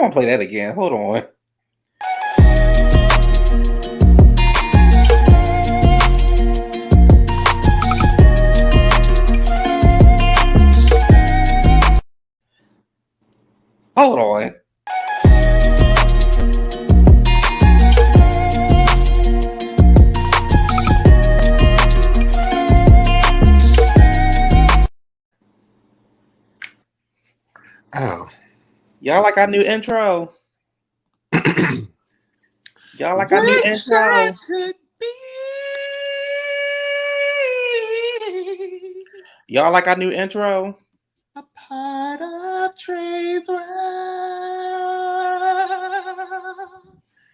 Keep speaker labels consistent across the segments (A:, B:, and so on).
A: want to play that again. Hold on. Hold on.
B: Oh.
A: Y'all like our new intro? Y'all like our new intro? Y'all like our new intro?
B: A part of Trades World.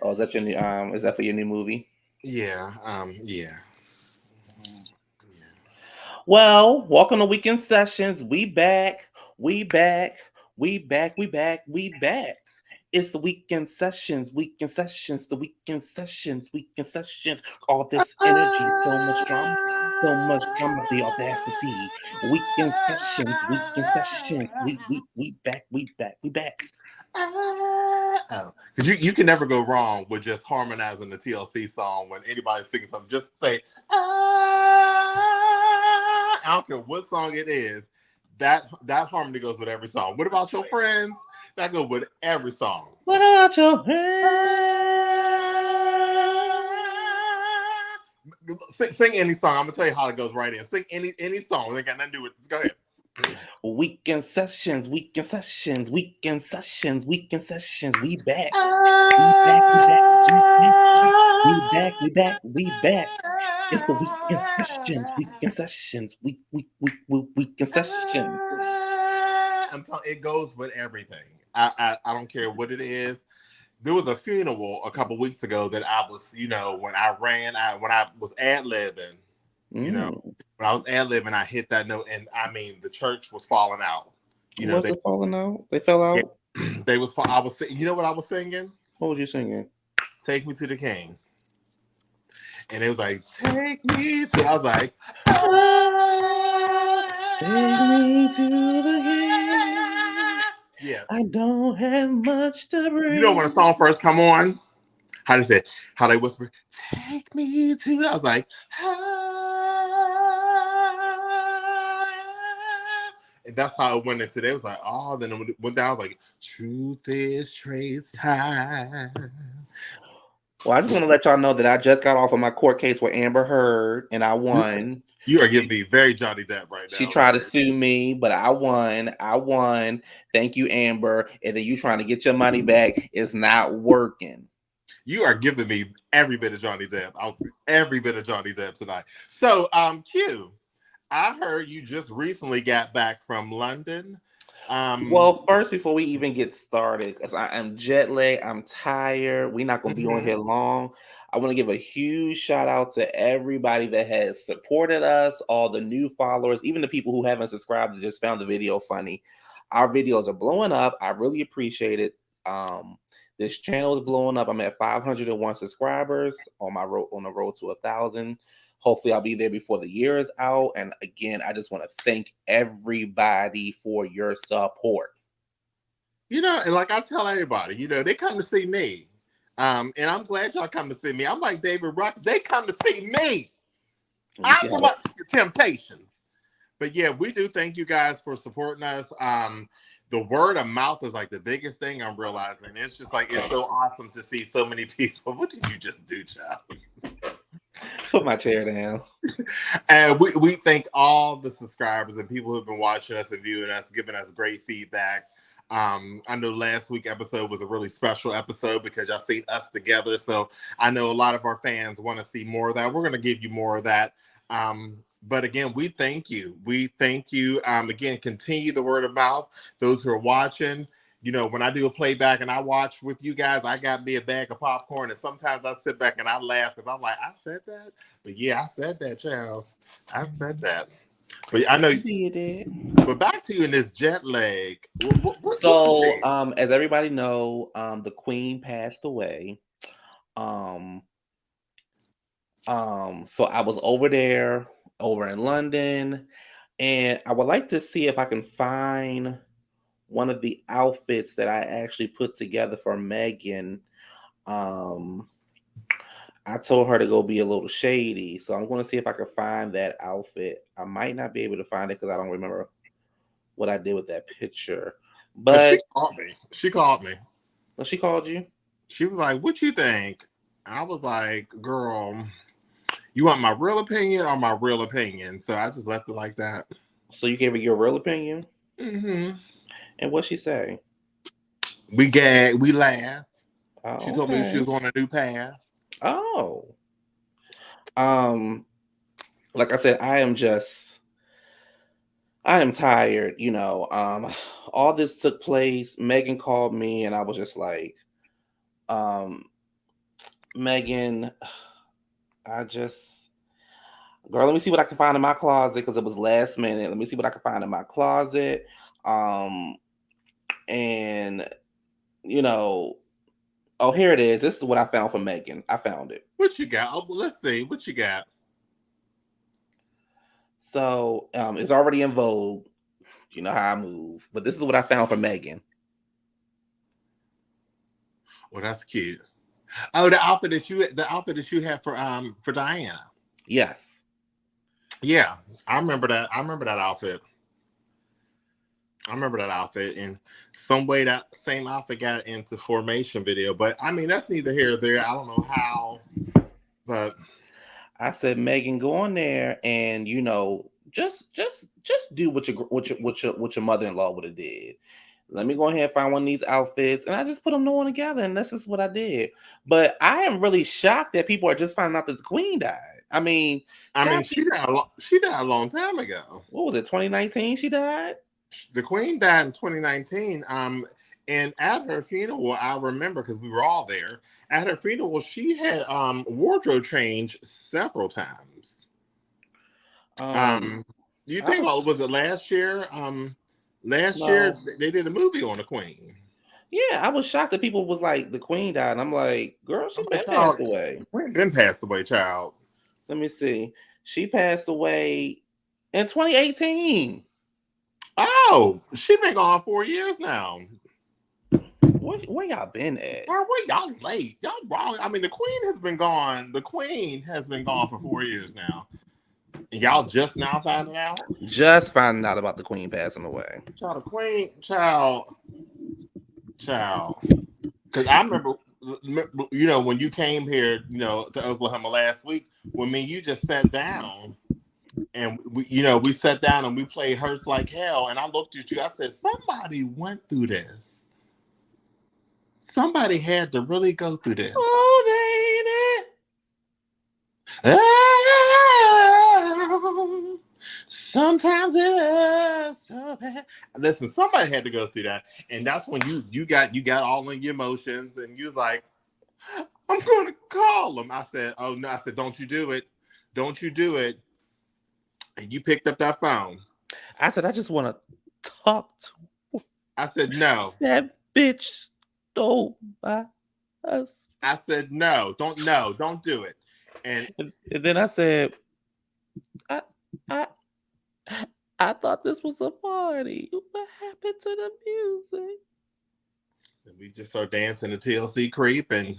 A: Oh, is that your new is that for your new movie?
B: Yeah, yeah.
A: Well, welcome to Weekend Sessions. We back. It's the Weekend Sessions, the Weekend Sessions. All this energy, so much drama, the Audacity. Weekend Sessions. We back.
B: Oh, because you can never go wrong with just harmonizing the TLC song when anybody's singing something. Just say, I don't care what song it is. That harmony goes with every song. What about your friends? That goes with every song.
A: What about your friends?
B: Sing any song. I'm gonna tell you how it goes right in. Sing any song. It ain't got nothing to do with it. Go ahead.
A: Weekend Sessions. We back. We back. It's the Weekend Sessions. Weekend Sessions.
B: I'm telling it goes with everything. I don't care what it is. There was a funeral a couple weeks ago that I was, when I was ad-libbing, when I was ad-libbing, I hit that note, and I mean, the church was falling out.
A: Was it falling out? They fell out?
B: Yeah, I was you know what I was singing?
A: What was you singing?
B: Take Me to the King. And it was like, take me to, I was like,
A: take me to the King.
B: Yeah.
A: I don't have much to bring.
B: You know when a song first come on, how they whisper, take me to, I was like, and that's how it went into. They was like, oh, then it went down. I was like, truth is Trey's time.
A: Well, I just want to let y'all know that I just got off of my court case with Amber Heard, and I won.
B: You are giving me very Johnny Depp right now.
A: She tried to sue me, but I won. Thank you, Amber. And then you trying to get your money back. It's not working.
B: You are giving me every bit of Johnny Depp. Every bit of Johnny Depp tonight. So, Q, I heard you just recently got back from London.
A: Well, first, before we even get started, because I am jet lagged, I'm tired. We're not going to be on here long. I want to give a huge shout out to everybody that has supported us, all the new followers, even the people who haven't subscribed and just found the video funny. Our videos are blowing up. I really appreciate it. This channel is blowing up. I'm at 501 subscribers on the road to 1,000. Hopefully I'll be there before the year is out. And again, I just want to thank everybody for your support.
B: And like I tell everybody, they come to see me. And I'm glad y'all come to see me. I'm like David Rock. They come to see me. I give up your temptations. But yeah, we do thank you guys for supporting us. The word of mouth is like the biggest thing I'm realizing. It's just like, it's so awesome to see so many people. What did you just do, child?
A: Put my chair down.
B: And we thank all the subscribers and people who've been watching us and viewing us, giving us great feedback. I know last week's episode was a really special episode because y'all seen us together. So I know a lot of our fans want to see more of that. We're going to give you more of that. But again, we thank you. We thank you. Again, continue the word of mouth. Those who are watching, when I do a playback and I watch with you guys, I got me a bag of popcorn. And sometimes I sit back and I laugh because I'm like, I said that? But yeah, I said that, child. I said that. But I know
A: you did.
B: But back to you in this jet lag.
A: As everybody know, the Queen passed away. So I was over in London, and I would like to see if I can find one of the outfits that I actually put together for Meghan. Um, I told her to go be a little shady, so I'm going to see if I can find that outfit. I might not be able to find it because I don't remember what I did with that picture.
B: But she
A: But
B: called me. She called me.
A: well, she called you.
B: She was like, "What you think?" I was like, "Girl, you want my real opinion or my real opinion?" So I just left it like that.
A: So you gave her your real opinion,
B: Mm-hmm.
A: and what she say?
B: We gagged. We laughed. She
A: Oh,
B: told me she
A: okay.
B: was on a new path.
A: Oh, um, like I said, I am tired. All this took place. Megan called me, and I was just like, um, Megan, I just, girl, let me see what I can find in my closet because it was last minute. Let me see what I can find in my closet. Um, and you know, oh, here it is. This is what I found for Megan. I found it.
B: What you got? Oh, well, let's see. What you got?
A: So, it's already in Vogue. You know how I move, but this is what I found for Megan.
B: Well, that's cute. Oh, the outfit that you had for Diana.
A: Yes.
B: Yeah, I remember that. I remember that outfit. I remember that outfit. And some way that same outfit got into formation video. But I mean, that's neither here or there. I don't know how, but
A: I said, Megan, go on there and just do what your mother-in-law would have did. Let me go ahead and find one of these outfits, and I just put them on together, and this is what I did. But I am really shocked that people are just finding out that the queen died. I mean,
B: I mean,
A: God,
B: she died a long time ago.
A: what was it? 2019 she died.
B: The Queen died in 2019. And at her funeral, I remember because we were all there. At her funeral, she had wardrobe change several times.
A: Um,
B: Um, do you
A: I
B: think? Oh,
A: was
B: was it last year? Last year
A: no,
B: they did a movie on the Queen.
A: yeah, I was shocked that people was like the queen died, and I'm like, girl, she
B: I'm like,
A: been passed
B: child,
A: away.
B: the Queen been passed away, child.
A: Let me see. She passed away in 2018.
B: Oh, she been gone 4 years now.
A: Where y'all been at?
B: Where y'all late? Y'all wrong. I mean, the Queen has been gone. The Queen has been gone for 4 years now. And y'all just now finding out?
A: Just finding out about the queen passing away.
B: Child, the Queen, child. Because I remember, when you came here, to Oklahoma last week, when me and you just sat down and we sat down and we played Hurts Like Hell. And I looked at you, I said, somebody went through this. Somebody had to really go through this.
A: Oh,
B: Oh, sometimes it is so bad. Listen, somebody had to go through that, and that's when you got all in your emotions, and you was like, "I'm going to call him." I said, "Oh no!" I said, "Don't you do it! Don't you do it!" And you picked up that phone.
A: I said, I just want to talk to
B: I said, "No."
A: that bitch stole my husband.
B: I said, "No, don't do it." And
A: And then I said, I, I, I thought this was a party. What happened to the music?
B: we just started dancing to TLC Creep, and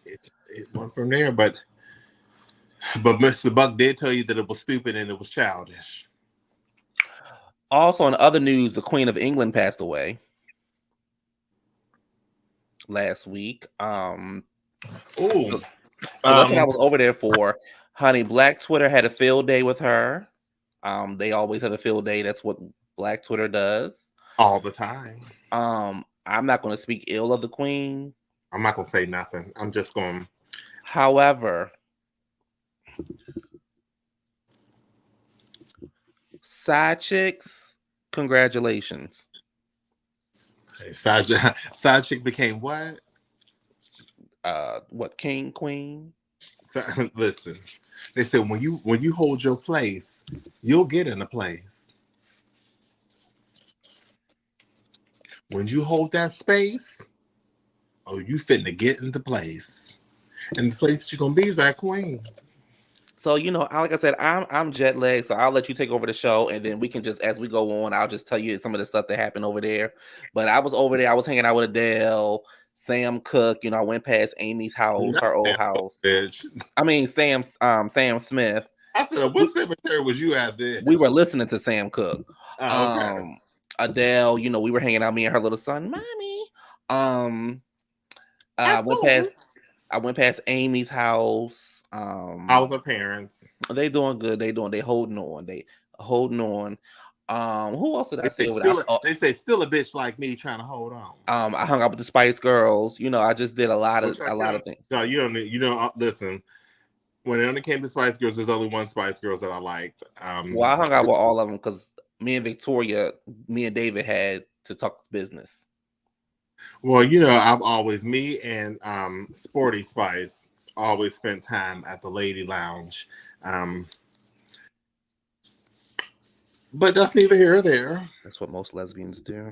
B: it went from there. But Mr. Buck did tell you that it was stupid and it was childish.
A: Also, in other news, the Queen of England passed away last week.
B: Oh,
A: So that's what I was over there for. Honey, Black Twitter had a field day with her. They always have a field day. That's what Black Twitter does.
B: all the time.
A: I'm not going to speak ill of the Queen.
B: I'm not gonna say nothing. I'm just going.
A: However, side chicks, congratulations.
B: Side chick became what?
A: What king, queen?
B: Listen, they said when you hold your place, you'll get in a place. When you hold that space, oh, you finna get into place, and the place you're gonna be is that queen.
A: So like I said, I'm jet lagged, so I'll let you take over the show, and then we can just, as we go on, I'll just tell you some of the stuff that happened over there. But I was over there, I was hanging out with Adele, Sam Cooke. I went past Amy's house,
B: Not
A: her old
B: that
A: house.
B: bitch.
A: I mean Sam Smith.
B: I said, what cemetery was you at this?
A: We were listening to Sam Cooke.
B: Oh, okay.
A: Adele, we were hanging out, me and her little son, mommy.
B: I
A: went past Amy's house.
B: How was her parents?
A: They doing good. They holding on. They holding on. Who else did I see over
B: there?
A: there?
B: They say still a bitch like me trying to hold on.
A: I hung out with the Spice Girls. I just did a lot of things.
B: No, listen. When it only came to Spice Girls, there's only one Spice Girls that I liked.
A: Well, I hung out with all of them because me and David had to talk business.
B: Well, I've always, me and Sporty Spice always spent time at the Lady Lounge. But that's neither here or there.
A: That's what most lesbians do.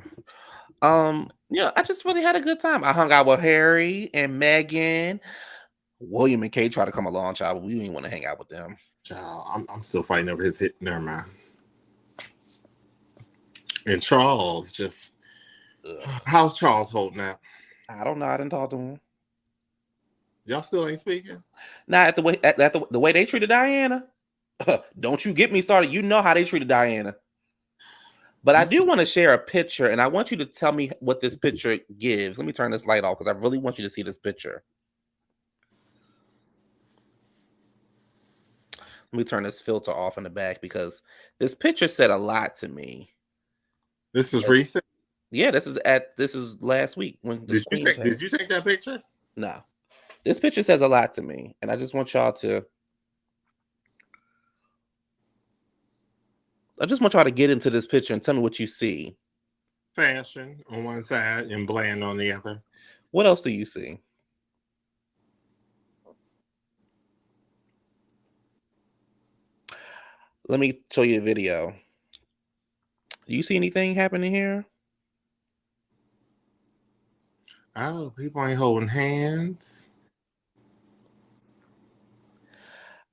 A: I just really had a good time. I hung out with Harry and Meghan. William and Kate tried to come along, child, but we didn't want to hang out with them.
B: Child, I'm still fighting over his hit. Never mind. And Charles just... How's Charles holding up?
A: I don't know. I didn't talk to him.
B: Y'all still ain't speaking?
A: Nah, the way they treated Diana. Don't you get me started. You know how they treated Diana. But I do want to share a picture, and I want you to tell me what this picture gives. Let me turn this light off because I really want you to see this picture. Let me turn this filter off in the back because this picture said a lot to me.
B: This is recent?
A: Yeah, this is last week when
B: did you take that picture?
A: No. This picture says a lot to me, and I just want y'all to get into this picture and tell me what you see.
B: Fashion on one side and bland on the other.
A: What else do you see? Let me show you a video. Do you see anything happening here?
B: Oh, people ain't holding hands.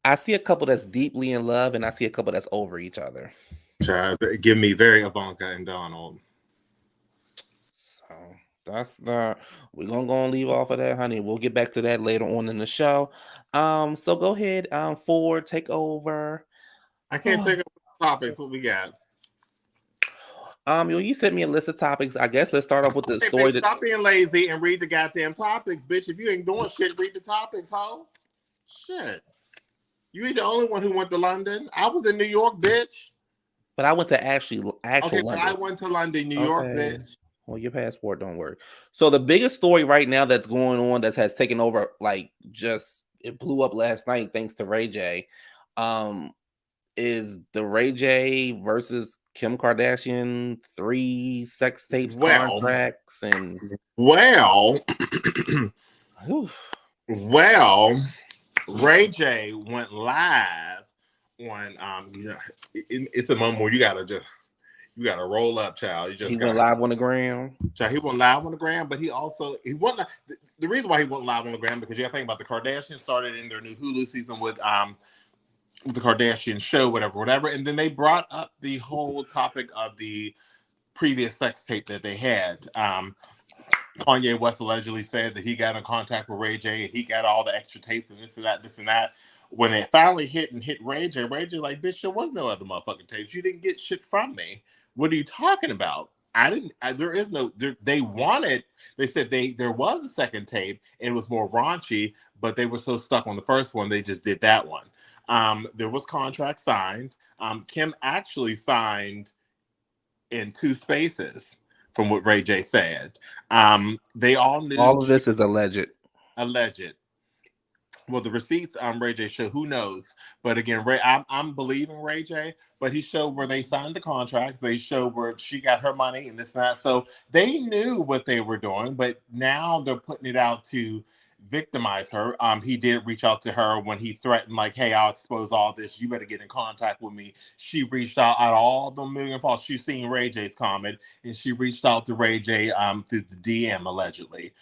A: I see a couple that's deeply in love, and I see a couple that's over each other.
B: Give me very Ivanka and Donald.
A: So we're gonna go and leave off of that, honey. We'll get back to that later on in the show. So go ahead, Ford, take over.
B: I can't take over topics. What we got?
A: You sent me a list of topics. I guess let's start off with the story.
B: Stop being lazy and read the goddamn topics, bitch. If you ain't doing shit, read the topics, ho. Shit. You ain't the only one who went to London. I was in New York, bitch.
A: But I went to actual London.
B: But I went to London, New York, bitch.
A: Well, your passport don't work. So the biggest story right now that's going on that has taken over, it blew up last night thanks to Ray J, is the Ray J versus Kim Kardashian 3 sex tapes contracts and
B: Ray J went live on it's a moment where you gotta roll up, child.
A: He went live on the gram.
B: Child, he went live on the gram, but he wasn't. The reason why he went live on the gram because you gotta think about the Kardashians started in their new Hulu season with the Kardashian show, whatever, and then they brought up the whole topic of the previous sex tape that they had. Kanye West allegedly said that he got in contact with Ray J and he got all the extra tapes and this and that. When it finally hit Ray J like, bitch, there was no other motherfucking tapes. You didn't get shit from me. What are you talking about? They said there was a second tape and it was more raunchy, but they were so stuck on the first one, they just did that one. There was contract signed. Kim actually signed in 2 spaces from what Ray J said. They all knew.
A: All of this is alleged.
B: Well, the receipts Ray J showed, who knows? But again, I'm believing Ray J, but he showed where they signed the contracts. They showed where she got her money and this and that. So they knew what they were doing, but now they're putting it out to victimize her. He did reach out to her when he threatened, like, hey, I'll expose all this. You better get in contact with me. She reached out all the million falls. She's seen Ray J's comment, and she reached out to Ray J through the DM, allegedly.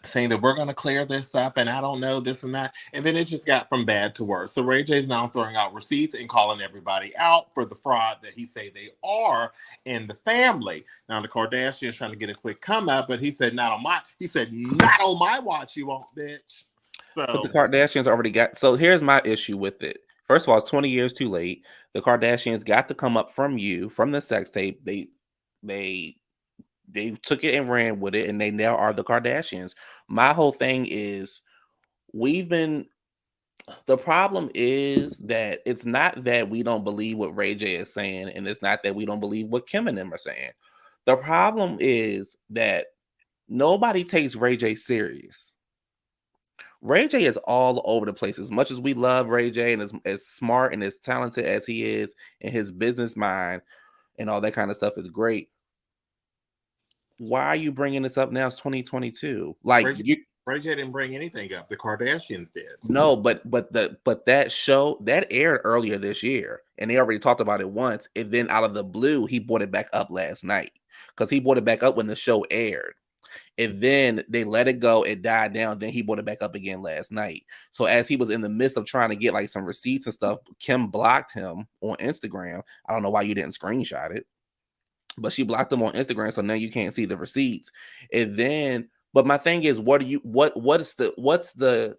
B: saying that we're going to clear this up and I don't know this and that. And then it just got from bad to worse. So Ray J's now throwing out receipts and calling everybody out for the fraud that he say they are in the family. Now the Kardashians trying to get a quick come up, but he said not on my watch you won't, bitch.
A: But the
B: So
A: Kardashians already got. So here's my issue with it. First of all, it's 20 years too late. The Kardashians got to come up from the sex tape. They took it and ran with it, and they now are the Kardashians. My whole thing is the problem is that it's not that we don't believe what Ray J is saying, and it's not that we don't believe what Kim and them are saying. The problem is that nobody takes Ray J serious. Ray J is all over the place. As much as we love Ray J and as smart and as talented as he is, and his business mind and all that kind of stuff is great. Why are you bringing this up now? It's 2022. Like
B: Ray J didn't bring anything up. The Kardashians did.
A: No, but that show that aired earlier this year, and they already talked about it once. And then out of the blue, he brought it back up last night because he brought it back up when the show aired. And then they let it go. It died down. Then he brought it back up again last night. So as he was in the midst of trying to get like some receipts and stuff, Kim blocked him on Instagram. I don't know why you didn't screenshot it, but she blocked him on Instagram. So now you can't see the receipts. And then, but my thing is, what's the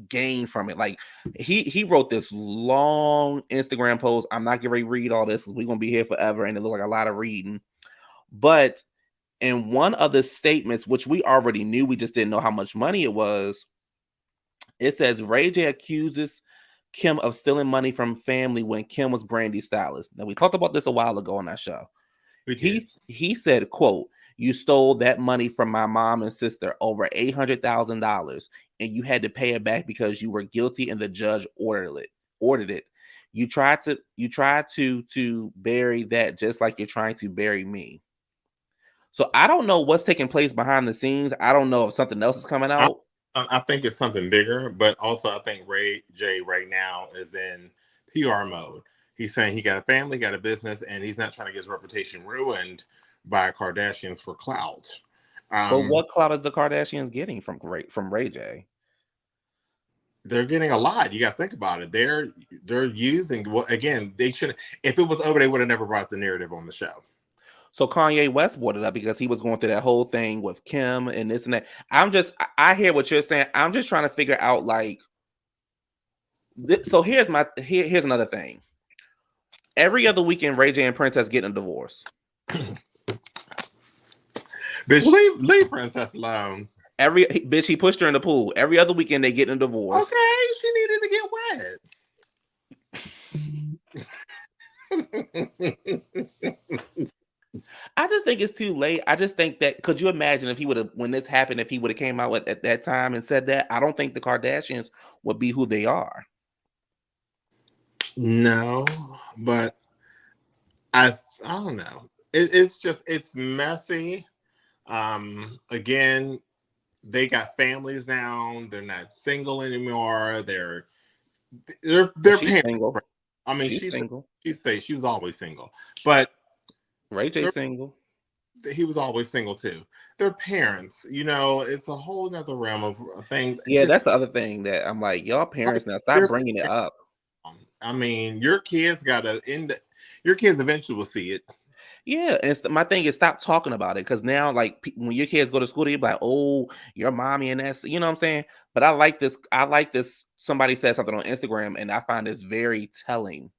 A: gain from it? Like he wrote this long Instagram post. I'm not gonna read all this because we're gonna be here forever, and it looked like a lot of reading. But in one of the statements, which we already knew, we just didn't know how much money it was. It says Ray J accuses Kim of stealing money from family when Kim was Brandy's stylist. Now we talked about this a while ago on that show. He said, quote, "You stole that money from my mom and sister, over $800,000, and you had to pay it back because you were guilty and the judge ordered it. You tried to bury that just like you're trying to bury me." So I don't know what's taking place behind the scenes. I don't know if something else is coming out.
B: I think it's something bigger, but also I think Ray J right now is in PR mode. He's saying he got a family, got a business, and he's not trying to get his reputation ruined by Kardashians for clout.
A: But what clout is the Kardashians getting from Ray J?
B: They're getting a lot. You got to think about it. They're using, well, again, they should. If it was over, they would have never brought the narrative on the show.
A: So Kanye West brought it up because he was going through that whole thing with Kim and this and that. I hear what you're saying. I'm just trying to figure out like. So here's another thing. Every other weekend, Ray J and Princess getting a divorce.
B: Bitch, leave Princess alone.
A: He pushed her in the pool. Every other weekend they getting a divorce.
B: Okay, she needed to get wet.
A: I just think it's too late. I just think that, could you imagine if when this happened, if he would have came out at that time and said that? I don't think the Kardashians would be who they are.
B: No, but I don't know. It's messy. Again, they got families now. They're not single anymore. They're
A: she's single.
B: I mean,
A: she's single.
B: She was always single, but
A: Ray J single.
B: He was always single too. Their parents, it's a whole nother realm of things.
A: Yeah, that's the other thing that I'm like, y'all parents now stop bringing it up.
B: I mean, your kids your kids eventually will see it.
A: Yeah, and my thing is stop talking about it, because now, like, when your kids go to school, they're like, "Oh, your mommy," and that's, you know what I'm saying. But I like this. Somebody said something on Instagram, and I find this very telling.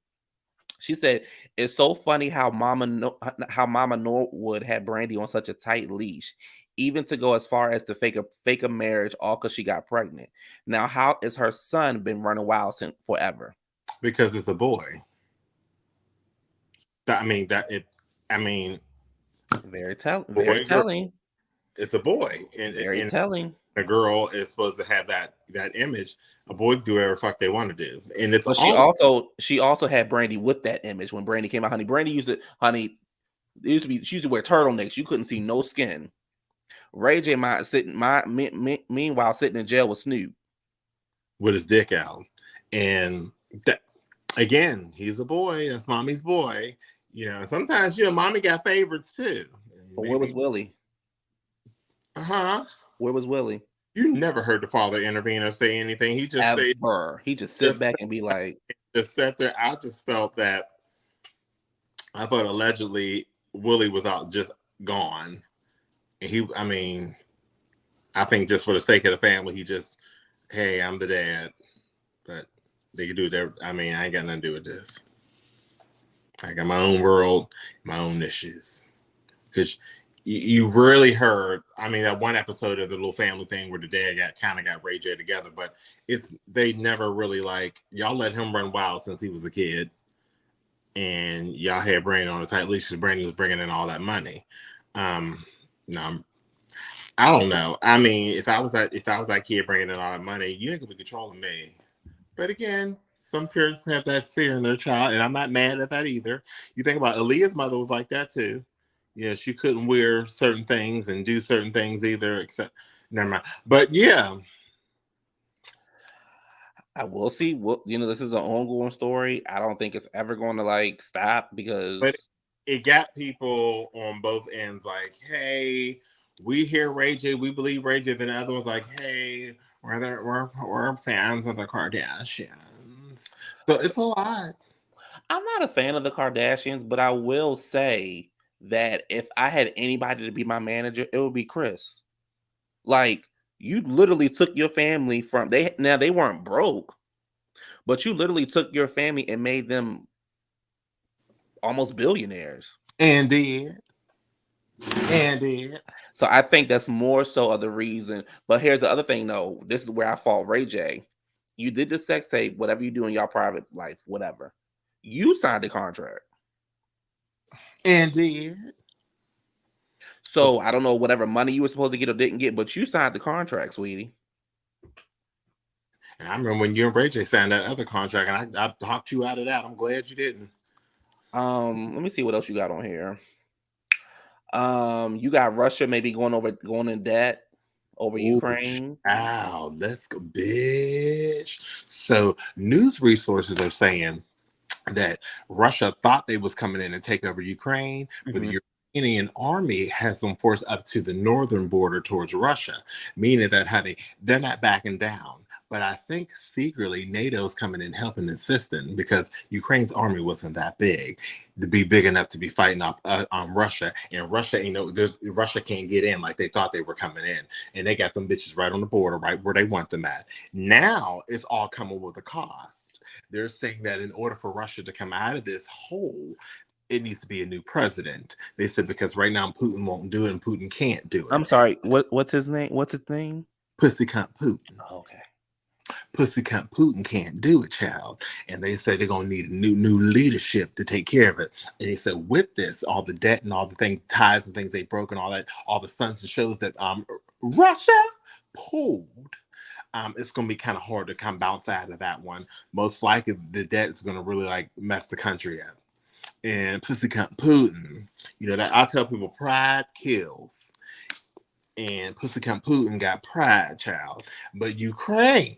A: She said, "It's so funny how Mama Norwood had Brandy on such a tight leash, even to go as far as to fake a marriage, all because she got pregnant. Now, how is her son been running wild since forever?"
B: Because it's a boy. Very telling. It's a boy, and
A: telling.
B: A girl is supposed to have that image. A boy can do whatever the fuck they want to do, and it's.
A: But she also had Brandy with that image when Brandy came out. Brandy used to she used to wear turtlenecks. You couldn't see no skin. Ray J meanwhile sitting in jail with Snoop
B: with his dick out, and that again, he's a boy. That's mommy's boy. Sometimes mommy got favorites too.
A: But where was Willie?
B: Where
A: was Willie?
B: You never heard the father intervene or say anything. He just said,
A: Ever. He just sit back and be like,
B: just sat there. I just felt that. I thought allegedly Willie was out, just gone. And I mean, I think just for the sake of the family, he just, hey, I'm the dad. But they can do their, I mean, I ain't got nothing to do with this. I got my own world, my own issues. Because you really heard, I mean, that one episode of the little family thing where the dad got Ray J together, but they never really y'all let him run wild since he was a kid. And y'all had Brandon on a tight leash because Brandon was bringing in all that money. No, I don't know. I mean, if I was that kid bringing in all that money, you ain't gonna be controlling me. But again, some parents have that fear in their child, and I'm not mad at that either. You think about Aaliyah's mother was like that too. Yeah, she couldn't wear certain things and do certain things either, except never mind. But yeah.
A: I will see. This is an ongoing story. I don't think it's ever going to stop because.
B: But it got people on both ends like, hey, we hear Ray J, we believe Ray J. Then the other one's like, hey, we're fans of the Kardashians. So it's a lot.
A: I'm not a fan of the Kardashians, but I will say that if I had anybody to be my manager, it would be Chris. Like, you literally took your family from they weren't broke, but you literally took your family and made them almost billionaires.
B: And did.
A: So I think that's more so of the reason. But here's the other thing, though. This is where I fault Ray J. You did the sex tape, whatever you do in your private life, whatever. You signed the contract.
B: And did.
A: So I don't know whatever money you were supposed to get or didn't get, but you signed the contract, sweetie.
B: And I remember when you and Ray J signed that other contract, and I talked you out of that. I'm glad you didn't.
A: Let me see what else you got on here. You got Russia maybe going in debt over Ukraine.
B: Wow, let's go, bitch. So news resources are saying that Russia thought they was coming in and take over Ukraine, but the Ukrainian army has them forced up to the northern border towards Russia, meaning that they're not backing down. But I think secretly NATO's coming in helping and assisting because Ukraine's army wasn't that big to be big enough to be fighting off Russia, and Russia Russia can't get in like they thought they were coming in, and they got them bitches right on the border, right where they want them at. Now it's all coming with a cost. They're saying that in order for Russia to come out of this hole, it needs to be a new president. They said because right now Putin won't do it and Putin can't do it.
A: I'm sorry. What's his name? What's his name?
B: Pussy cunt Putin.
A: Oh, okay.
B: Pussy cunt Putin can't do it, child. And they said they're gonna need a new leadership to take care of it. And they said with this, all the debt and all the ties and things they broke and all that, all the stunts and shows that Russia pulled. It's going to be kind of hard to come bounce out of that one. Most likely, the debt is going to really mess the country up. And Pussy cunt Putin, that I tell people, pride kills. And Pussy cunt Putin got pride, child. But Ukraine.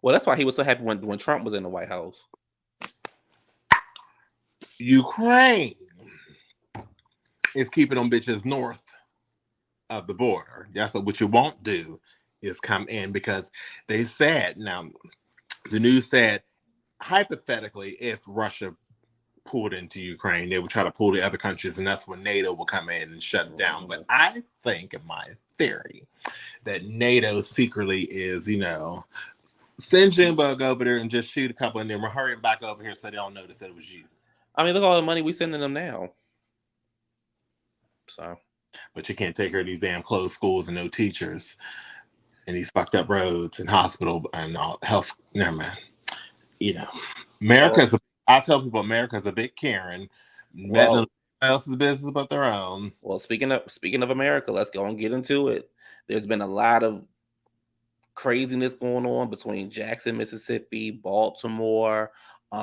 A: Well, that's why he was so happy when Trump was in the White House.
B: Ukraine is keeping them bitches north of the border. That's what you won't do is come in because they said, now the news said hypothetically if Russia pulled into Ukraine, they would try to pull the other countries and that's when NATO will come in and shut it down. But I think in my theory that NATO secretly is, send Junebug over there and just shoot a couple and then we're hurrying back over here so they don't notice that it was you.
A: I mean, look at all the money we sending them now. So.
B: But you can't take her to these damn closed schools and no teachers and these fucked up roads and hospital and all health. Never mind. I tell people America's a big Karen. Well, else's business but their own.
A: Well, speaking of America, let's go and get into it. There's been a lot of craziness going on between Jackson, Mississippi, Baltimore,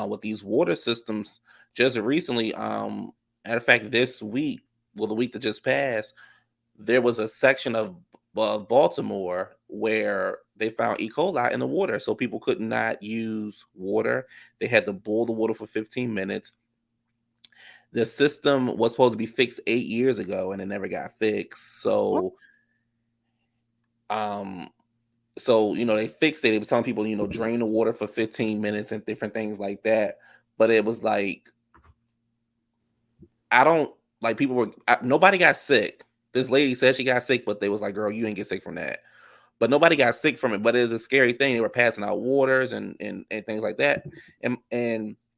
A: with these water systems. Just recently, matter of fact, this week, the week that just passed, there was a section of Baltimore where they found E. coli in the water. So people could not use water. They had to boil the water for 15 minutes. The system was supposed to be fixed 8 years ago and it never got fixed. So So, they fixed it. They were telling people, drain the water for 15 minutes and different things like that. But it was like, I don't like nobody got sick. This lady said she got sick, but they was like, girl, you ain't get sick from that. But nobody got sick from it. But it was a scary thing. They were passing out waters and things like that. And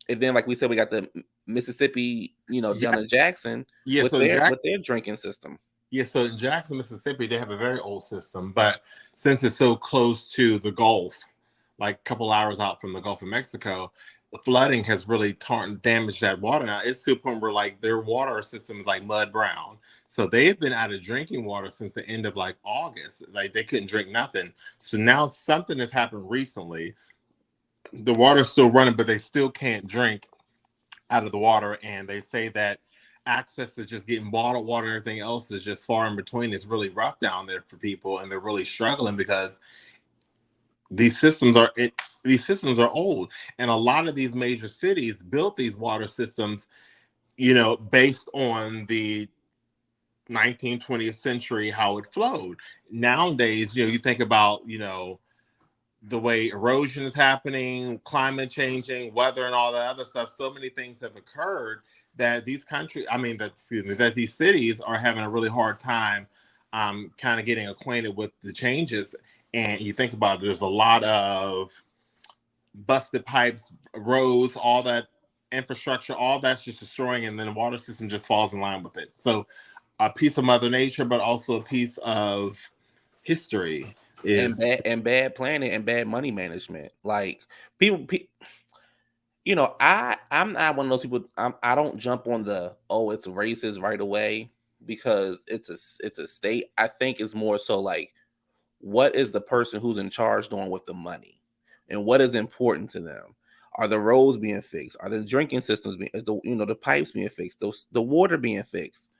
A: then, like we said, we got the Mississippi, down in Jackson
B: Yeah,
A: with
B: so
A: their drinking system.
B: Yeah, so in Jackson, Mississippi, they have a very old system, but since it's so close to the Gulf, like a couple hours out from the Gulf of Mexico, the flooding has really damaged that water. Now it's to a point where like their water system is like mud brown. So they've been out of drinking water since the end of like August. Like they couldn't drink nothing. So now something has happened recently. The water's still running, but they still can't drink out of the water. And they say that access to just getting bottled water and everything else is just far in between. It's really rough down there for people, and they're really struggling because these systems are old, and a lot of these major cities built these water systems, based on the 19th, 20th century, how it flowed. Nowadays, you think about, the way erosion is happening, climate changing, weather, and all that other stuff. So many things have occurred that that these cities are having a really hard time kind of getting acquainted with the changes. And you think about it, there's a lot of busted pipes, roads, all that infrastructure, all that's just destroying, and then the water system just falls in line with it. So a piece of Mother Nature, but also a piece of history is
A: Bad planning and bad money management. Like I'm not one of those people. I don't jump on the it's racist right away because it's a state. I think it's more so like, what is the person who's in charge doing with the money, and what is important to them? Are the roads being fixed? Are the drinking systems is the pipes being fixed? The water being fixed?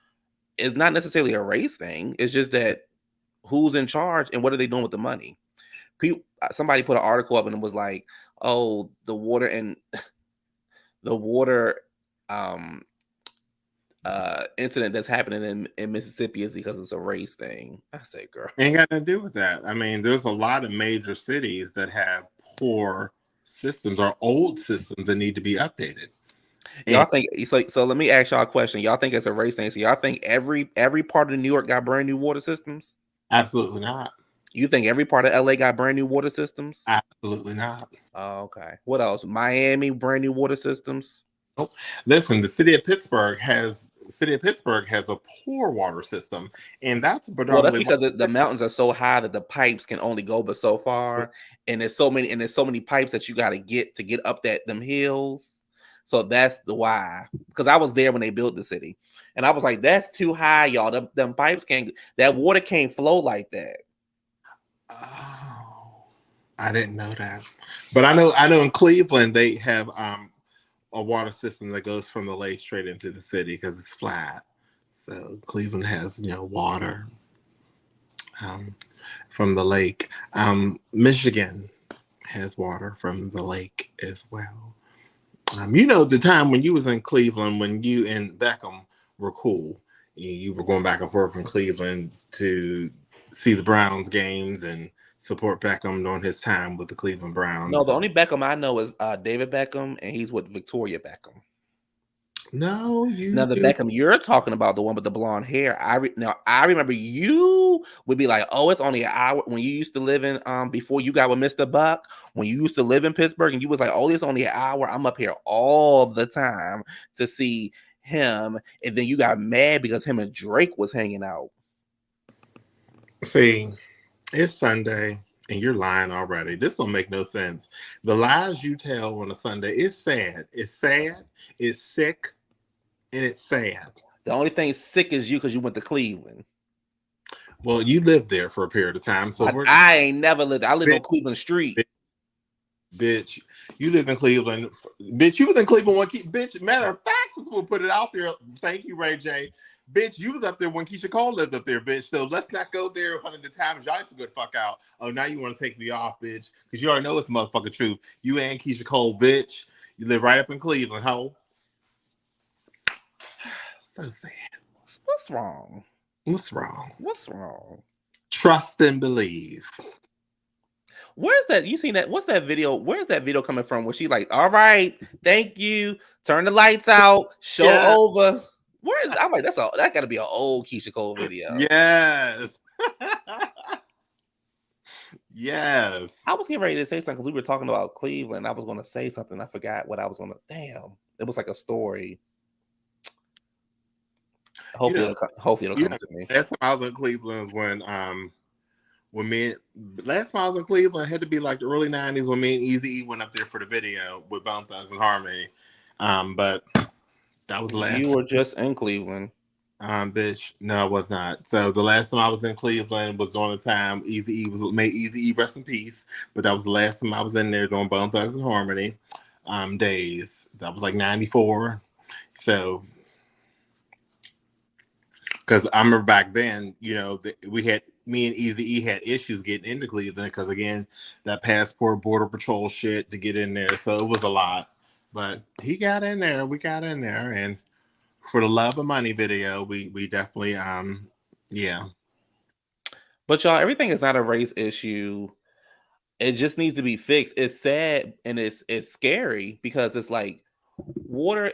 A: It's not necessarily a race thing. It's just that who's in charge and what are they doing with the money? Somebody put an article up and it was like, oh, the water incident that's happening in Mississippi is because it's a race thing. I say, girl,
B: ain't got nothing to do with that. I mean, there's a lot of major cities that have poor systems or old systems that need to be updated.
A: Y'all think so let me ask y'all a question. Y'all think it's a race thing? So y'all think every part of New York got brand new water systems?
B: Absolutely not.
A: You think every part of LA got brand new water systems?
B: Absolutely not.
A: Oh, okay. What else? Miami, brand new water systems?
B: Nope. Listen, the city of Pittsburgh has a poor water system, and that's
A: Well, that's
B: predominantly
A: because the mountains are so high that the pipes can only go but so far, and there's so many pipes that you got to get up them hills. So that's the why. Because I was there when they built the city, and I was like, "That's too high, y'all. Them pipes can't. That water can't flow like that."
B: Oh, I didn't know that, but I know in Cleveland they have a water system that goes from the lake straight into the city because it's flat. So Cleveland has water from the lake. Michigan has water from the lake as well. The time when you was in Cleveland, when you and Beckham were cool, you were going back and forth from Cleveland to see the Browns games and support Beckham during his time with the Cleveland Browns.
A: No, the only Beckham I know is David Beckham, and he's with Victoria Beckham.
B: No,
A: now the Beckham you're talking about, the one with the blonde hair. I remember you would be like, "Oh, it's only an hour." When you used to live in before you got with Mr. Buck, when you used to live in Pittsburgh, and you was like, "Oh, it's only an hour. I'm up here all the time to see him," and then you got mad because him and Drake was hanging out.
B: See, it's Sunday and you're lying already. This don't make no sense. The lies you tell on a Sunday, it's sad. It's sad. It's sick. And it's sad.
A: The only thing sick is you because you went to Cleveland.
B: Well, you lived there for a period of time, so
A: I ain't never lived. I lived on Cleveland Street.
B: Bitch, you lived in Cleveland. Bitch, you was in Cleveland bitch. Matter of fact, we'll put it out there. Thank you, Ray J. Bitch, you was up there when Keisha Cole lived up there, bitch. So let's not go there 100 times. Y'all used to go the fuck out. Oh, now you want to take me off, bitch. Because you already know it's motherfucking truth. You and Keisha Cole, bitch. You live right up in Cleveland, ho. So sad.
A: What's wrong?
B: What's wrong?
A: What's wrong?
B: Trust and believe.
A: Where's that? You seen that? What's that video? Where's that video coming from? Where she like, all right, thank you, turn the lights out, show
B: Yeah.
A: over. Where is? I'm like, that got to be an old Keisha Cole video.
B: Yes. Yes.
A: I was getting ready to say something because we were talking about Cleveland. I was going to say something. I forgot what I was going to. Damn, it was like a story. Hopefully, it'll come to me.
B: Last time I was in Cleveland was last time I was in Cleveland, it had to be like the early 90s when me and Eazy-E went up there for the video with Bone Thugs and Harmony. But that was the last.
A: You were just in Cleveland.
B: Bitch, no, I was not. So the last time I was in Cleveland was during the time Eazy-E made Eazy-E rest in peace. But that was the last time I was in there doing Bone Thugs and Harmony days. That was like 94. So because I remember back then, me and Eazy-E had issues getting into Cleveland because, again, that passport border patrol shit to get in there. So it was a lot. But he got in there. We got in there. And for the Love of Money video, we definitely, yeah.
A: But y'all, everything is not a race issue. It just needs to be fixed. It's sad and it's scary because it's like, water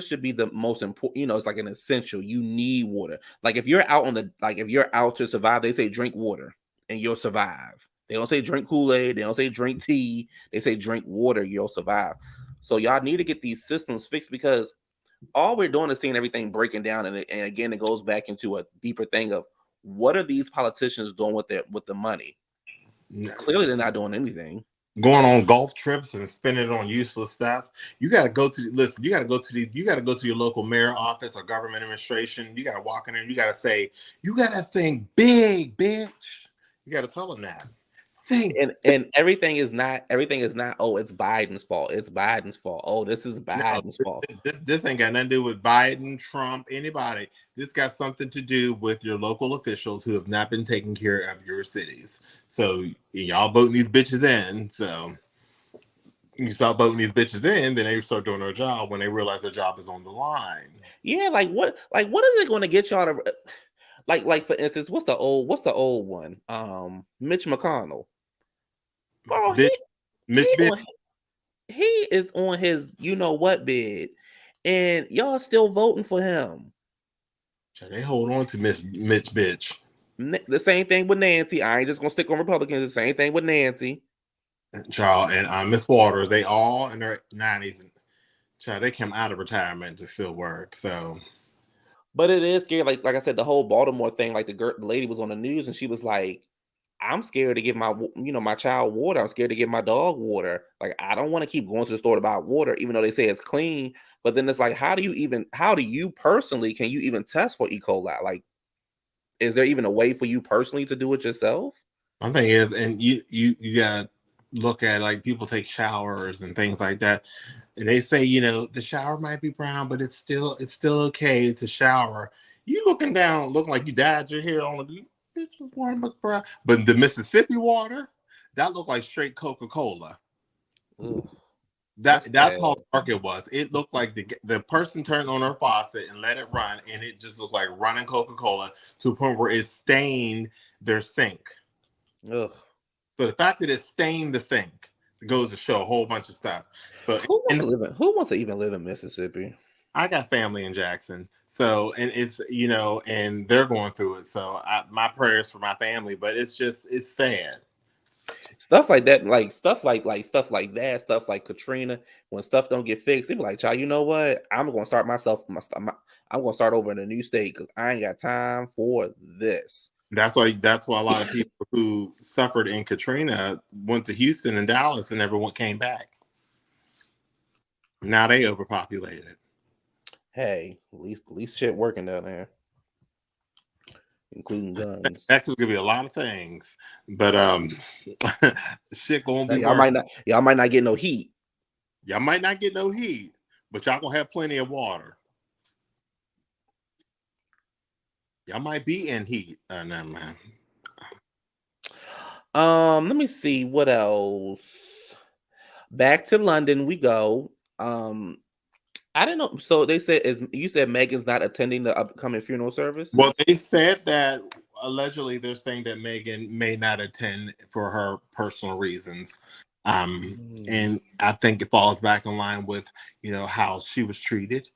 A: should be the most important. It's like an essential. You need water. Like if you're out if you're out to survive, they say drink water and you'll survive. They don't say drink Kool-Aid. They don't say drink tea. They say drink water. You'll survive. So y'all need to get these systems fixed because all we're doing is seeing everything breaking down. And again, it goes back into a deeper thing of what are these politicians doing with the money? Clearly, they're not doing anything.
B: Going on golf trips and spending it on useless stuff. You got to go to your local mayor office or government administration. You got to walk in there and you got to say, you got to think big, bitch. You got to tell them that.
A: And everything is not, oh, it's Biden's fault. It's Biden's fault. Oh, this is Biden's fault.
B: This ain't got nothing to do with Biden, Trump, anybody. This got something to do with your local officials who have not been taking care of your cities. So y'all voting these bitches in. So you start voting these bitches in, then they start doing their job when they realize their job is on the line.
A: Yeah, what is it going to get y'all to like for instance, what's the old one? Mitch McConnell. Bro, he is on his you know what bid, and y'all still voting for him.
B: They hold on to Mitch bitch.
A: The same thing with Nancy. I ain't just gonna stick on Republicans. The same thing with Nancy.
B: Child and Miss Waters, they all in their 90s. Child, they came out of retirement to still work. So,
A: but it is scary. Like I said, the whole Baltimore thing. Like the lady was on the news and she was like, I'm scared to give my child water. I'm scared to give my dog water. Like, I don't want to keep going to the store to buy water, even though they say it's clean. But then it's like, how do you personally, can you even test for E. coli? Like, is there even a way for you personally to do it yourself?
B: My thing is, and you gotta look at, like, people take showers and things like that. And they say, the shower might be brown, but it's still okay to shower. You looking down, looking like you dyed your hair on the water look brown. But the Mississippi water, that looked like straight Coca-Cola. That's how dark it was. It looked like the person turned on her faucet and let it run, and it just looked like running Coca-Cola to a point where it stained their sink.
A: Ugh.
B: So the fact that it stained the sink goes to show a whole bunch of stuff. So
A: who wants to even live in Mississippi?
B: I got family in Jackson, so, and it's, and they're going through it. So my prayers for my family, but it's sad. Stuff
A: like that, stuff like Katrina, when stuff don't get fixed, they be like, child, you know what? I'm going to start I'm going to start over in a new state because I ain't got time for this.
B: That's why a lot of people who suffered in Katrina went to Houston and Dallas and everyone came back. Now they overpopulated.
A: Hey, at least shit working down there, including guns.
B: Texas gonna be a lot of things, but shit gonna be.
A: Y'all might not get no heat.
B: Y'all might not get no heat, but y'all gonna have plenty of water. Y'all might be in heat. No, man.
A: Let me see what else. Back to London we go. I didn't know. So they said, you said Meghan's not attending the upcoming funeral service?
B: Well, they said that allegedly they're saying that Meghan may not attend for her personal reasons. And I think it falls back in line with, how she was treated.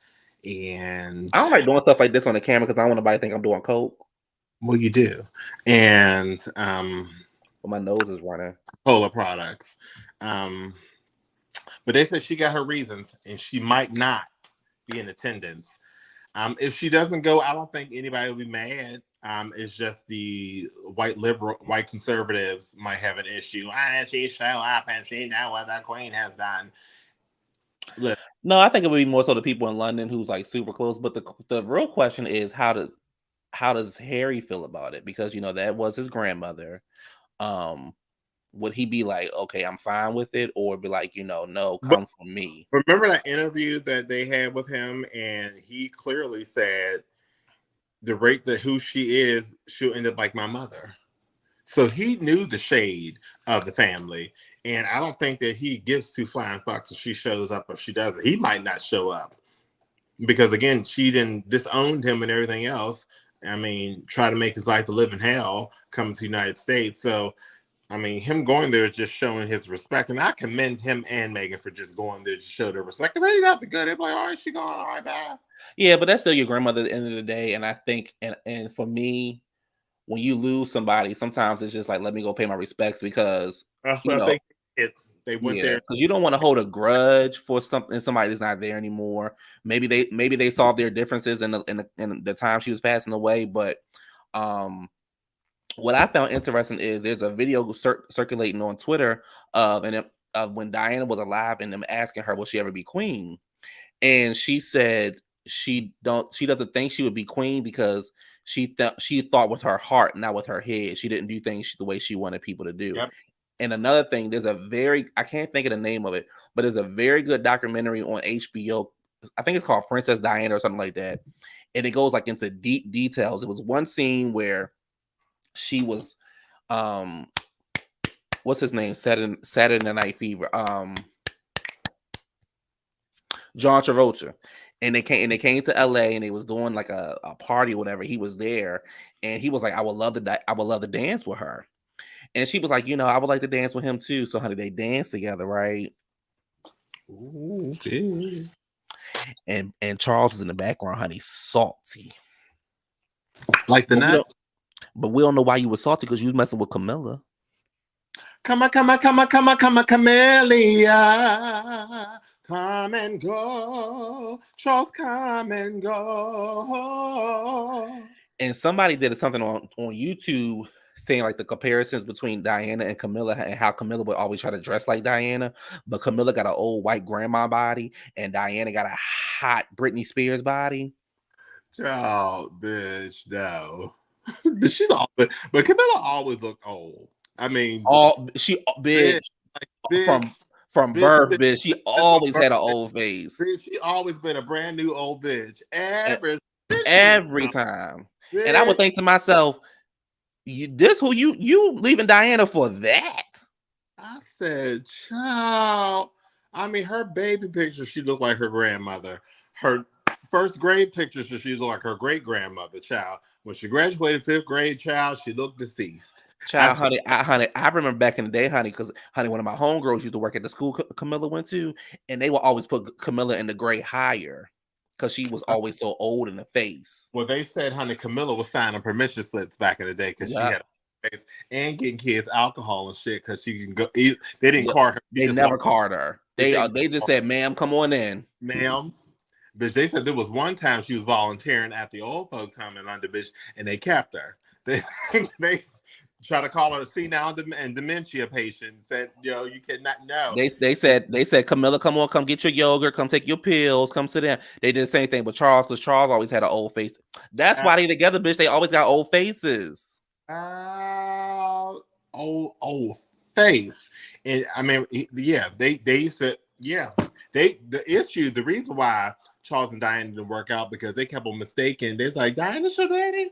B: And
A: I don't like doing stuff like this on the camera because I don't want nobody to think I'm doing coke.
B: well, you do. And
A: but my nose is running.
B: Polar products. But they said she got her reasons and she might not be in attendance. If she doesn't go, I don't think anybody will be mad. It's just the white conservatives might have an issue. Why didn't she show up and she know what the Queen has done?
A: Look. No, I think it would be more so the people in London who's like super close. But the real question is how does Harry feel about it? Because that was his grandmother. Would he be like, okay, I'm fine with it, or be like, no, come from me?
B: Remember that interview that they had with him, and he clearly said the rate that who she is, she'll end up like my mother. So he knew the shade of the family, and I don't think that he gives two flying fucks if she shows up or she doesn't. He might not show up because, again, she disowned him and everything else. I mean, try to make his life a living hell coming to the United States. So, I mean, him going there is just showing his respect. And I commend him and Meghan for just going there to show their respect. And they didn't have to go. They're like, all right, she going, all right, bye.
A: Yeah, but that's still your grandmother at the end of the day. And I think, and for me, when you lose somebody, sometimes it's just like, let me go pay my respects because,
B: they went there
A: because you don't want to hold a grudge for something somebody that's not there anymore. Maybe they solved their differences in the time she was passing away. But what I found interesting is there's a video circulating on Twitter of when Diana was alive and them asking her, will she ever be queen? And she said she doesn't think she would be queen because she thought with her heart, not with her head. She didn't do things the way she wanted people to do.
B: Yep.
A: And another thing, I can't think of the name of it, but there's a very good documentary on HBO. I think it's called Princess Diana or something like that. And it goes like into deep details. It was one scene where she was, what's his name? Saturday Night Fever. John Travolta. And they came to LA and they was doing like a party or whatever. He was there and he was like, I would love to dance with her. And she was like, I would like to dance with him too. So honey, they danced together, right?
B: Ooh, okay.
A: And Charles is in the background, honey, salty.
B: Like the nuts.
A: But we don't know why you were salty because you was messing with Camilla.
B: Come on, Camellia. Come and go. Charles, come and go.
A: And somebody did something on YouTube saying like the comparisons between Diana and Camilla and how Camilla would always try to dress like Diana, but Camilla got an old white grandma body and Diana got a hot Britney Spears body.
B: Oh, bitch, no. But Camilla always looked old. I mean,
A: bitch from birth, bitch. She always had an old face.
B: Bitch, she always been a brand new old bitch
A: every time. Bitch. And I would think to myself, who you leaving Diana for that?
B: I said, child. I mean, her baby picture, she looked like her grandmother. Her first grade picture, she looked like her great grandmother. Child, when she graduated 5th grade, child, she looked deceased.
A: Child, honey, I remember back in the day, honey, because honey, one of my homegirls used to work at the school Camilla went to, and they would always put Camilla in the grade higher because she was always so old in the face.
B: Well, they said, honey, Camilla was signing permission slips back in the day because she had a face and getting kids alcohol and shit because she can go. They didn't card her.
A: They never carded her. They just said, "Ma'am, come on in,
B: ma'am." Bitch, they said there was one time she was volunteering at the old folks' home in London, bitch, and they kept her. They try to call her a senile and dementia patient. Said, you cannot know.
A: They said, Camilla, come get your yogurt, come take your pills, come sit down. They did the same thing with Charles because Charles always had an old face. That's why they together, bitch. They always got old faces.
B: Old face. And I mean, they said, the reason why Charles and Diana didn't work out because they kept on mistaking. They're like, Diana's your daddy?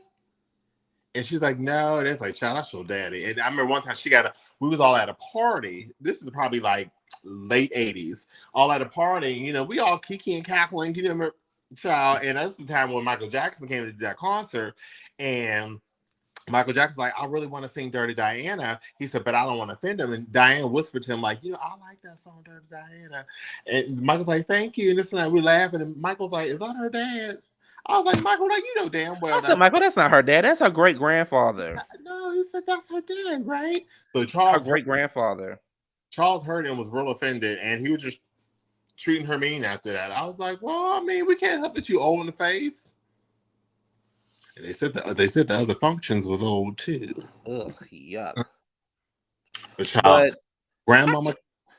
B: And she's like, no. That's like, child, that's your daddy. And I remember one time we was all at a party. This is probably like late 80s. All at a party. We all kiki and cackling, child. And that's the time when Michael Jackson came to that concert. And Michael Jackson's like, I really want to sing Dirty Diana. He said, but I don't want to offend him. And Diana whispered to him, like, I like that song, Dirty Diana. And Michael's like, thank you. And this and that, we laughing. And Michael's like, is that her dad? I was like, Michael, you know damn well
A: I said, Michael, that's not her dad. That's her great grandfather.
B: No, he said that's her dad, right? So
A: Her great grandfather.
B: Charles heard him, was real offended, and he was just treating her mean after that. I was like, well, I mean, we can't help that you old in the face. And they said the other functions was old too.
A: Ugh, yuck.
B: But grandmama,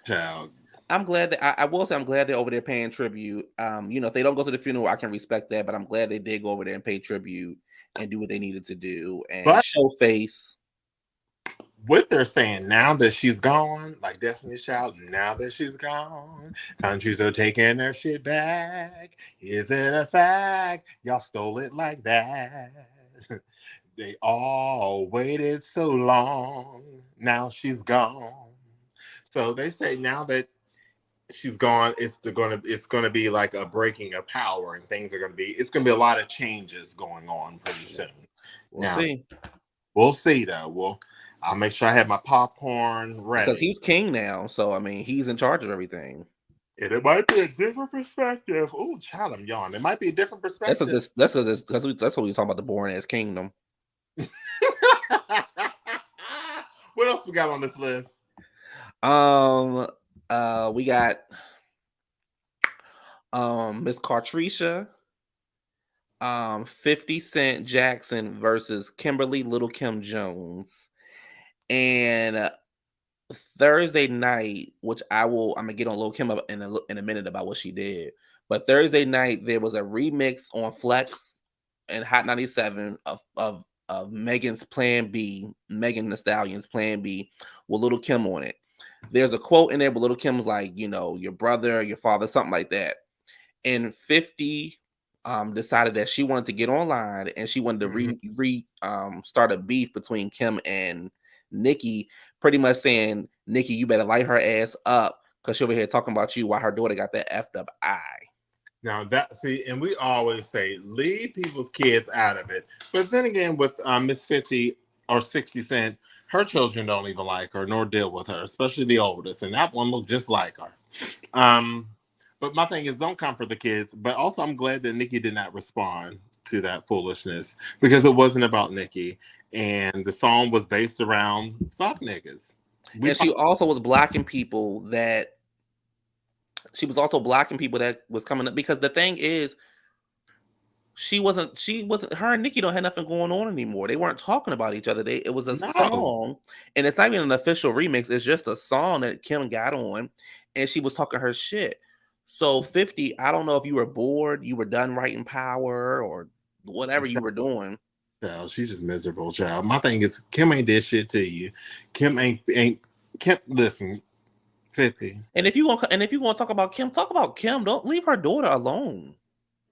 B: child.
A: I'm glad that I will say I'm glad they're over there paying tribute. If they don't go to the funeral, I can respect that, but I'm glad they did go over there and pay tribute and do what they needed to do and show face.
B: What they're saying now that she's gone, like Destiny's Child, now that she's gone, countries are taking their shit back. Is it a fact? Y'all stole it like that. They all waited so long. Now she's gone. So they say now that she's gone, it's gonna be like a breaking of power, and it's gonna be a lot of changes going on pretty soon.
A: We'll see.
B: We'll see though. I'll make sure I have my popcorn ready.
A: Because he's king now, so I mean he's in charge of everything.
B: And it might be a different perspective. Oh, child, I'm yawning. It might be a different perspective.
A: That's what we're talking about, the boring ass kingdom.
B: What else we got on this list?
A: We got Miss Cartricia, 50 Cent Jackson versus Kimberly Little Kim Jones. And Thursday night, which I'm gonna get on Lil Kim in a minute about what she did, but Thursday night there was a remix on Flex and Hot 97 of Megan's Plan B, Megan Thee Stallion's Plan B, with Lil Kim on it. There's a quote in there where Lil Kim's like, your brother, your father, something like that. And 50 decided that she wanted to get online and she wanted to start a beef between Kim and Nikki, pretty much saying, Nikki, you better light her ass up because she over here talking about you while her daughter got that effed up eye.
B: Now and we always say leave people's kids out of it. But then again, with Miss 50 or 60 Cent, her children don't even like her nor deal with her, especially the oldest, and that one looked just like her. But my thing is, don't come for the kids. But also, I'm glad that Nikki did not respond to that foolishness because it wasn't about Nikki. And the song was based around fuck niggas.
A: And she also was blocking people that was coming up, because the thing is, she wasn't her and Nikki don't have nothing going on anymore. They weren't talking about each other. It was a song, and it's not even an official remix. It's just a song that Kim got on, and she was talking her shit. So 50, I don't know if you were bored, you were done writing Power or whatever you were doing.
B: Child, she's just miserable, child. My thing is, Kim ain't did shit to you. Kim ain't listen, 50.
A: And if you want to talk about Kim, Don't leave her daughter alone.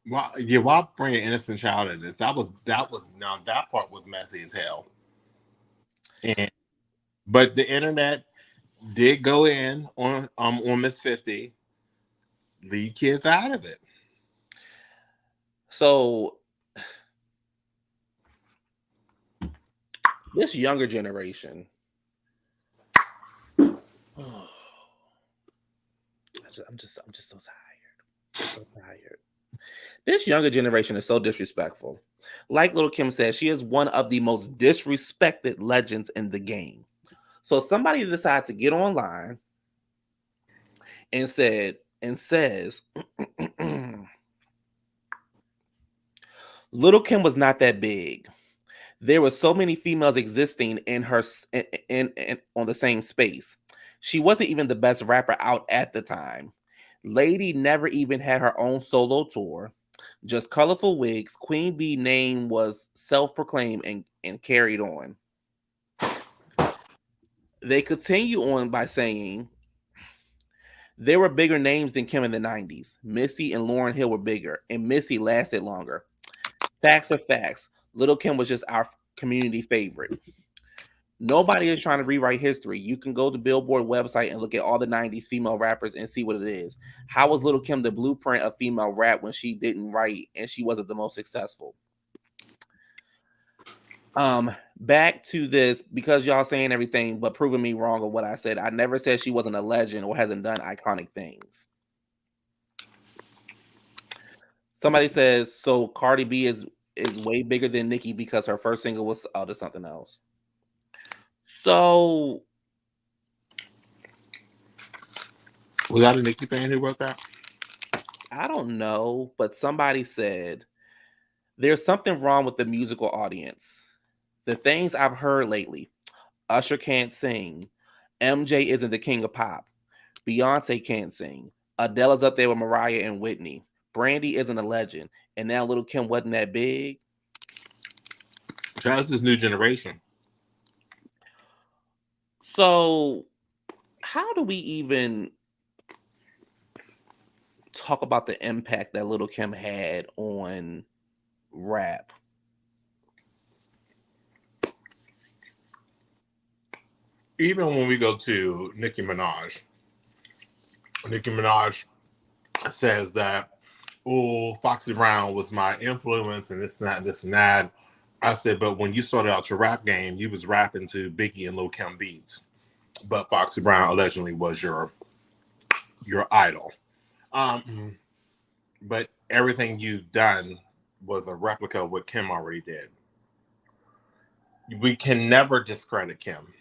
B: Why bring an innocent child in this? That part was messy as hell. But the internet did go in on Miss 50. Leave kids out of it.
A: So this younger generation, I'm just so tired. This younger generation is so disrespectful. Like Lil Kim said, she is one of the most disrespected legends in the game. So somebody decides to get online and says, Lil Kim was not that big. There were so many females existing in her in on the same space. She wasn't even the best rapper out at the time. Lady never even had her own solo tour. Just colorful wigs. Queen Bee name was self-proclaimed and carried on. They continue on by saying there were bigger names than Kim in the 90s. Missy and Lauryn Hill were bigger, and Missy lasted longer. Facts are facts. Lil Kim was just our community favorite. Nobody is trying to rewrite history. You can go to Billboard website and look at all the 90s female rappers and see what it is. How was Lil Kim the blueprint of female rap when she didn't write and she wasn't the most successful? Back to this, because y'all saying everything but proving me wrong of what I said. I never said she wasn't a legend or hasn't done iconic things. Somebody says so. Cardi B is way bigger than Nikki because her first single was to something else. So
B: was that a Nikki fan who wrote that?
A: I don't know, but somebody said there's something wrong with the musical audience. The things I've heard lately: Usher can't sing, MJ isn't the king of pop, Beyonce can't sing, Adele's up there with Mariah and Whitney, Brandy isn't a legend, and now Little Kim wasn't that big.
B: That's this new generation.
A: So how do we even talk about the impact that Little Kim had on rap?
B: Even when we go to Nicki Minaj says that, oh, Foxy Brown was my influence and this and that and this and that. I said, but when you started out your rap game, you was rapping to Biggie and Lil Kim beats. But Foxy Brown allegedly was your idol. But everything you've done was a replica of what Kim already did. We can never discredit Kim.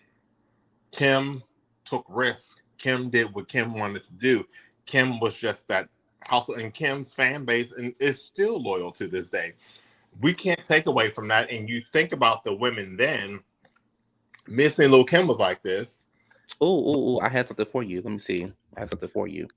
B: Kim took risks. Kim did what Kim wanted to do. Kim was just that hustle, and Kim's fan base and is still loyal to this day. We can't take away from that. And you think about the women then, Missy Lil Kim was like this.
A: Oh, I have something for you. Let me see. I have something for you.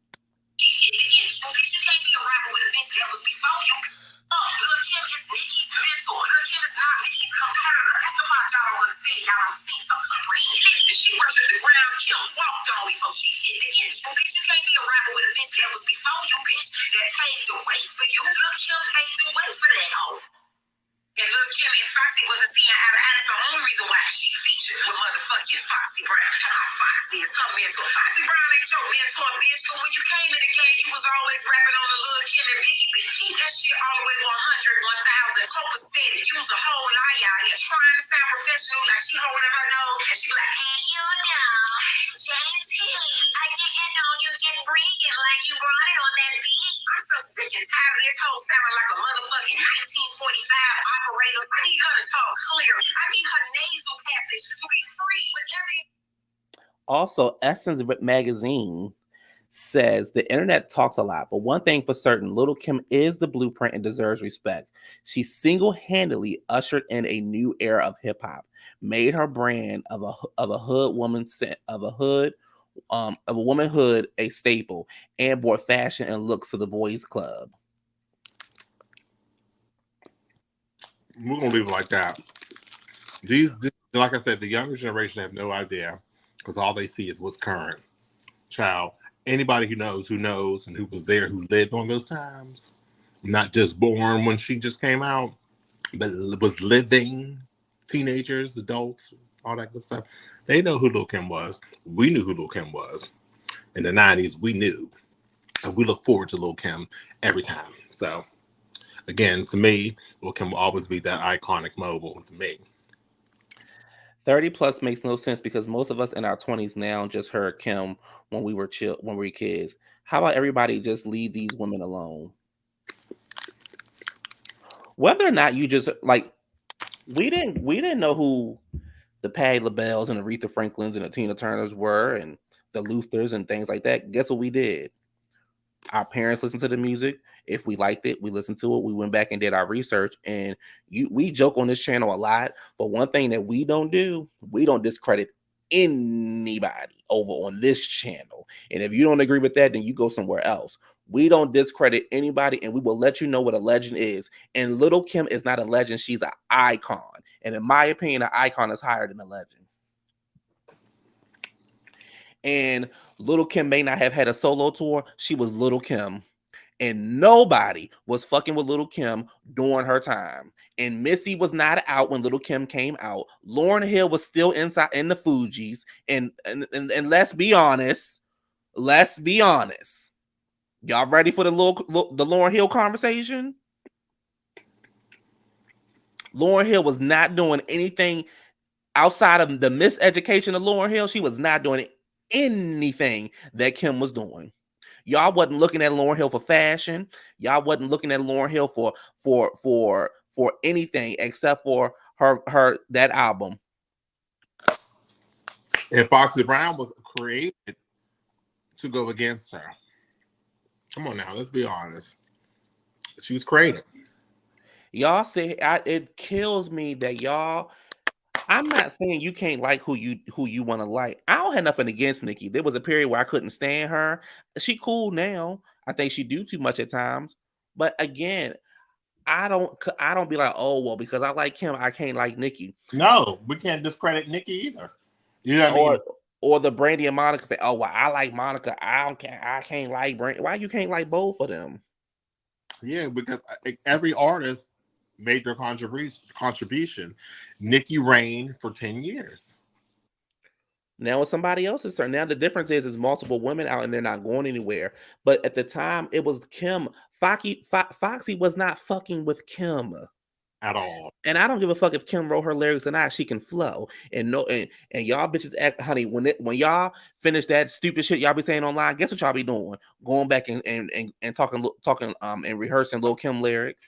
C: She worshiped the ground Kim walked on before she hit the end. So, bitch, you can't be a rapper with a bitch that was before you, bitch, that paved the way for you. Lil' Kim paved the way for that hoe. And Lil' Kim and Foxy wasn't seeing eye to eye. That's the only reason why she featured with motherfucking Foxy Brown. Foxy is her mentor. Foxy Brown ain't your mentor, bitch. But when you came in the game, you was always rapping on the Lil' Kim and Biggie beat. Keep that shit all the way 100, 1,000. Copacetic. You was a whole lie out here trying to sound professional like she holding her nose. And she be like, and you know, James Healy, I didn't know you get breathing like you brought it on that beat. I'm so sick and tired of this whole sounding like a motherfucking 1945 operator. I need her to talk clear. I need her nasal passage to be free with every.
A: Also, Essence Magazine says the internet talks a lot, but one thing for certain, Little Kim is the blueprint and deserves respect. She single-handedly ushered in a new era of hip hop, made her brand of a hood woman of a womanhood a staple, and brought fashion and looks to the boys' club.
B: We're gonna leave it like that. These, like I said, the younger generation have no idea because all they see is what's current. Child, anybody who knows, and who was there, who lived on those times, not just born when she just came out, but was living, teenagers, adults, all that good stuff. They know who Lil Kim was. We knew who Lil Kim was. In the 90s, we knew. And we look forward to Lil Kim every time. So, again, to me, Lil Kim will always be that iconic mobile to me.
A: 30 plus makes no sense because most of us in our 20s now just heard Kim when we were kids. How about everybody just leave these women alone? Whether or not you just like, we didn't know who the Patti LaBelle's and Aretha Franklins and the Tina Turners were and the Luthers and things like that. Guess what we did? Our parents listened to the music. If we liked it, we listened to it. We went back and did our research. And we joke on this channel a lot, but one thing that we don't do, we don't discredit anybody over on this channel. And if you don't agree with that, then you go somewhere else. We don't discredit anybody, and we will let you know what a legend is. And Little Kim is not a legend. She's an icon. And in my opinion, an icon is higher than a legend. And Little Kim may not have had a solo tour. She was Little Kim. And nobody was fucking with Little Kim during her time. And Missy was not out when Little Kim came out. Lauryn Hill was still inside in the Fugees. And let's be honest. Y'all ready for the Lauryn Hill conversation? Lauryn Hill was not doing anything outside of the miseducation of Lauryn Hill. She was not doing anything that Kim was doing. Y'all wasn't looking at Lauryn Hill for fashion. Y'all wasn't looking at Lauryn Hill for anything except for her that album.
B: And Foxy Brown was created to go against her. Come on now, let's be honest. She was created.
A: Y'all say it kills me that y'all. I'm not saying you can't like who you want to like. I don't have nothing against Nikki. There was a period where I couldn't stand her. She cool now. I think she do too much at times. But again, I don't be like, oh well, because I like Kim, I can't like Nikki.
B: No, we can't discredit Nikki either. You know what I mean?
A: Or the Brandy and Monica thing. Oh well, I like Monica. I can't like Brandy. Why you can't like both of them?
B: Yeah, because every artist made their contribution. Nikki reigned for 10 years.
A: Now it's somebody else's turn. Now the difference is multiple women out and they're not going anywhere. But at the time, it was Kim. Foxy was not fucking with Kim
B: at all.
A: And I don't give a fuck if Kim wrote her lyrics or not. She can flow. And y'all bitches act, honey, when y'all finish that stupid shit y'all be saying online, guess what y'all be doing? Going back and talking and rehearsing Lil' Kim lyrics.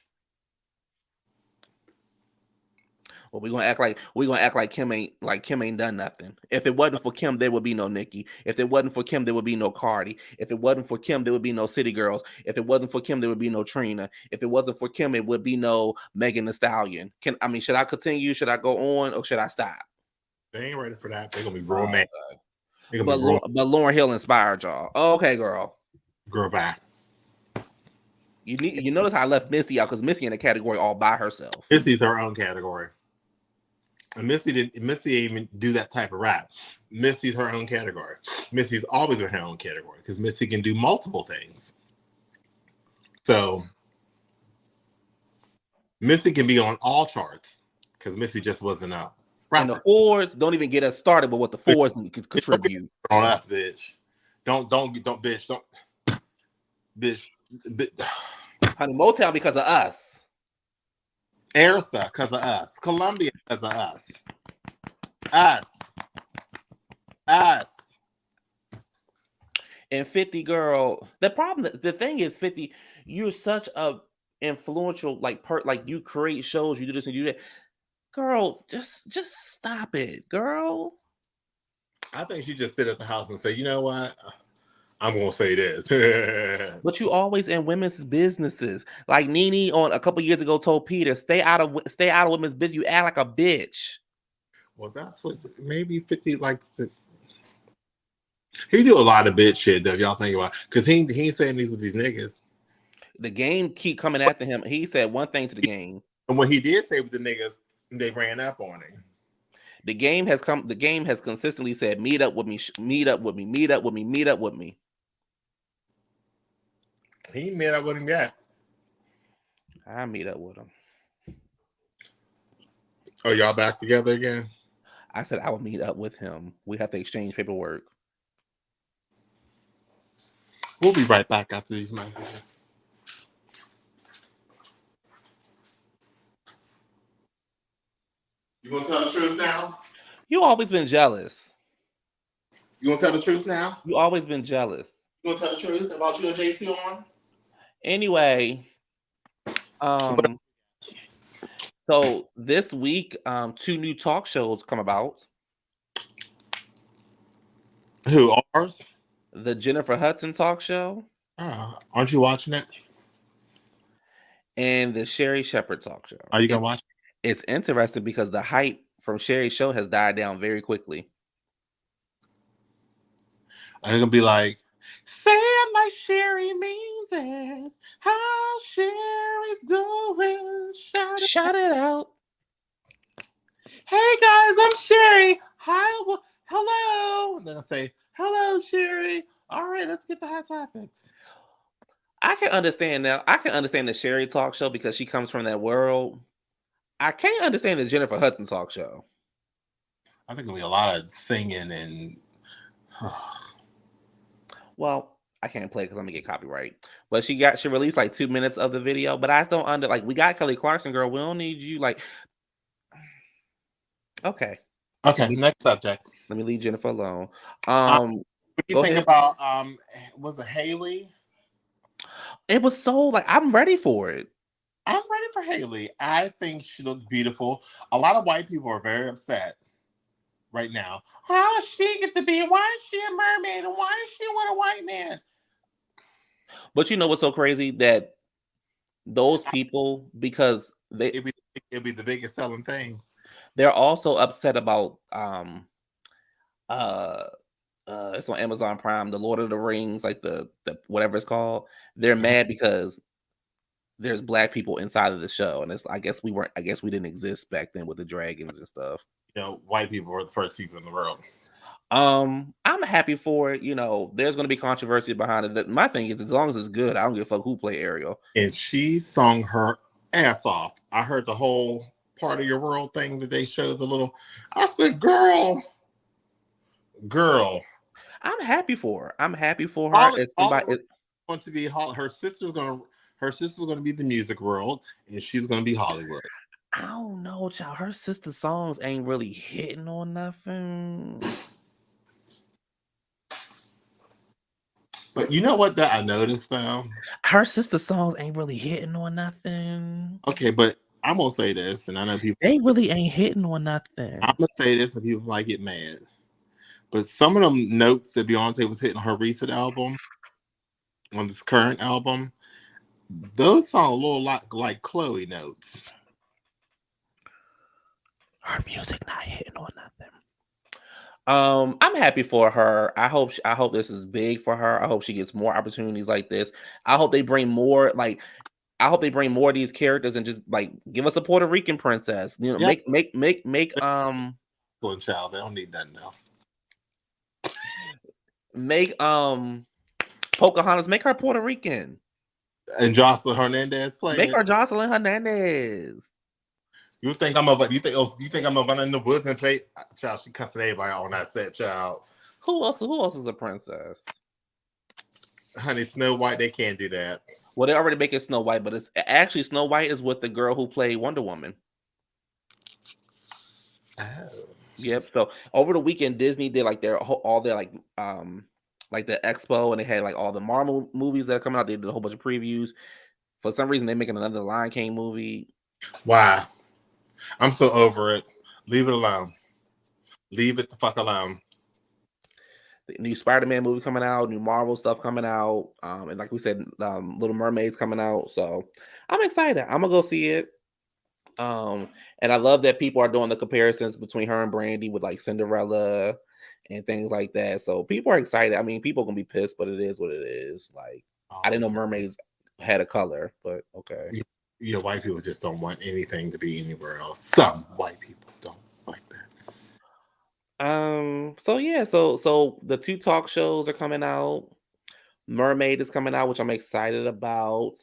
A: Well, we're gonna act like Kim ain't done nothing. If it wasn't for Kim, there would be no Nikki. If it wasn't for Kim, there would be no Cardi. If it wasn't for Kim, there would be no City Girls. If it wasn't for Kim, there would be no Trina. If it wasn't for Kim, it would be no Megan Thee Stallion. Should I continue? Should I go on or should I stop?
B: They ain't ready for that. They're gonna be real mad.
A: But Lauryn Hill inspired y'all. Oh, okay, girl.
B: Girl, bye.
A: You notice how I left Missy out because Missy in a category all by herself.
B: Missy's her own category. And Missy didn't even do that type of rap. Missy's her own category. Missy's always been her own category because Missy can do multiple things. So Missy can be on all charts because Missy just wasn't a rapper.
A: And the fours don't even get us started with what the fours could contribute.
B: On us, bitch. Don't bitch.
A: Honey, Motown because of us.
B: Arista because of us. Columbia because of us. Us.
A: And 50, girl, the thing is, 50, you're such a influential, like you create shows, you do this and you do that. Girl, just stop it, girl.
B: I think she just sit at the house and say, you know what? I'm gonna say this.
A: But you always in women's businesses. Like Nene on a couple years ago told Peter, stay out of women's business. You act like a bitch.
B: Well, that's what maybe 50 likes to. He do a lot of bitch shit though, if y'all think about it. Because he ain't saying these with these niggas.
A: The game keep coming after him. He said one thing to the game.
B: And what he did say with the niggas, they ran up on him.
A: The game has consistently said, meet up with me, meet up with me, meet up with me, meet up with me.
B: He ain't met up with him yet.
A: I meet up with him.
B: Oh, y'all back together again?
A: I said I would meet up with him. We have to exchange paperwork.
B: We'll be right back after these messages. You gonna tell the truth now?
A: You always been jealous.
B: You gonna tell the truth now?
A: You always been jealous.
B: You gonna tell the truth about you and JC on?
A: Anyway, so this week, 2 new talk shows come about.
B: Who, ours?
A: The Jennifer Hudson talk show.
B: Aren't you watching it?
A: And the Sherry Shepherd talk show.
B: Are you gonna watch it?
A: It's interesting because the hype from Sherry's show has died down very quickly.
B: Are you gonna be like, say it like Sherry means it. How Sherry's doing?
A: Shout it out.
B: Hey guys, I'm Sherry. Hi, hello. And then I say, hello, Sherry. All right, let's get the hot topics.
A: I can understand now. I can understand the Sherry talk show because she comes from that world. I can't understand the Jennifer Hudson talk show.
B: I think there'll be a lot of singing and.
A: Well, I can't play because I'm gonna get copyright. But she released like 2 minutes of the video. But I don't we got Kelly Clarkson, girl. We don't need you. Like, Okay.
B: Okay, next subject.
A: Let me leave Jennifer alone.
B: What do you
A: Go
B: think
A: ahead.
B: about was it Haley?
A: It was so like I'm ready for it.
B: I'm ready for Haley. I think she looked beautiful. A lot of white people are very upset right now. How she get to be? Why is she a mermaid? And why is she with a white man?
A: But you know what's so crazy that those people because
B: It'd be the biggest selling thing.
A: they're also upset about uh it's on Amazon Prime, the Lord of the Rings, like the whatever it's called. They're mad because there's black people inside of the show, and it's I guess we didn't exist back then with the dragons and stuff.
B: You know, white people were the first people in the world.
A: I'm happy for it. You know, there's going to be controversy behind it. My thing is, as long as it's good, I don't give a fuck who play Ariel.
B: And she sung her ass off. I heard the whole part of your world thing that they showed the little. I said, girl.
A: I'm happy for her. I'm happy for her.
B: All,
A: It's
B: all
A: somebody.
B: want to be her sister's gonna be the music world, and she's gonna be Hollywood.
A: I don't know, child. Her sister songs ain't really hitting on nothing.
B: But you know what that I noticed though?
A: Her sister songs ain't really hitting on nothing.
B: Okay, but I'm gonna say this, and I know people
A: They really ain't hitting on nothing.
B: I'm gonna say this, and people might get mad. But some of them notes that Beyonce was hitting on her recent album, on this current album, those sound a little lot like Chloe notes.
A: Her music not hitting on nothing. I'm happy for her. I hope this is big for her. I hope she gets more opportunities like this. I hope they bring more I hope they bring more of these characters and just like give us a Puerto Rican princess. You know,
B: Yeah.
A: make
B: One child, they don't need nothing else.
A: Make Pocahontas, make her Puerto Rican.
B: And Jocelyn Hernandez play
A: Make
B: it.
A: her Jocelyn Hernandez.
B: You think I'm gonna run in the woods and play? Child, she cussing everybody on that set, child.
A: Who else is a princess?
B: Honey, Snow White, they can't do that.
A: Well, they already make it Snow White, but it's actually Snow White is with the girl who played Wonder Woman.
B: Oh.
A: Yep. So over the weekend, Disney did like all their like the expo, and they had like all the Marvel movies that are coming out. They did a whole bunch of previews. For some reason, they're making another Lion King movie.
B: Why? I'm so over it. Leave it alone. Leave it the fuck alone.
A: The new Spider-Man movie coming out, new Marvel stuff coming out, and like we said, Little Mermaid's coming out. So I'm excited. I'm gonna go see it. And I love that people are doing the comparisons between her and Brandy with like Cinderella and things like that. So people are excited. I mean, people are gonna be pissed, but it is what it is. Like I didn't know mermaids had a color, but okay.
B: You know, white people just don't want anything to be anywhere else. Some white people don't like that.
A: So yeah, so the 2 talk shows are coming out. Mermaid is coming out, which I'm excited about.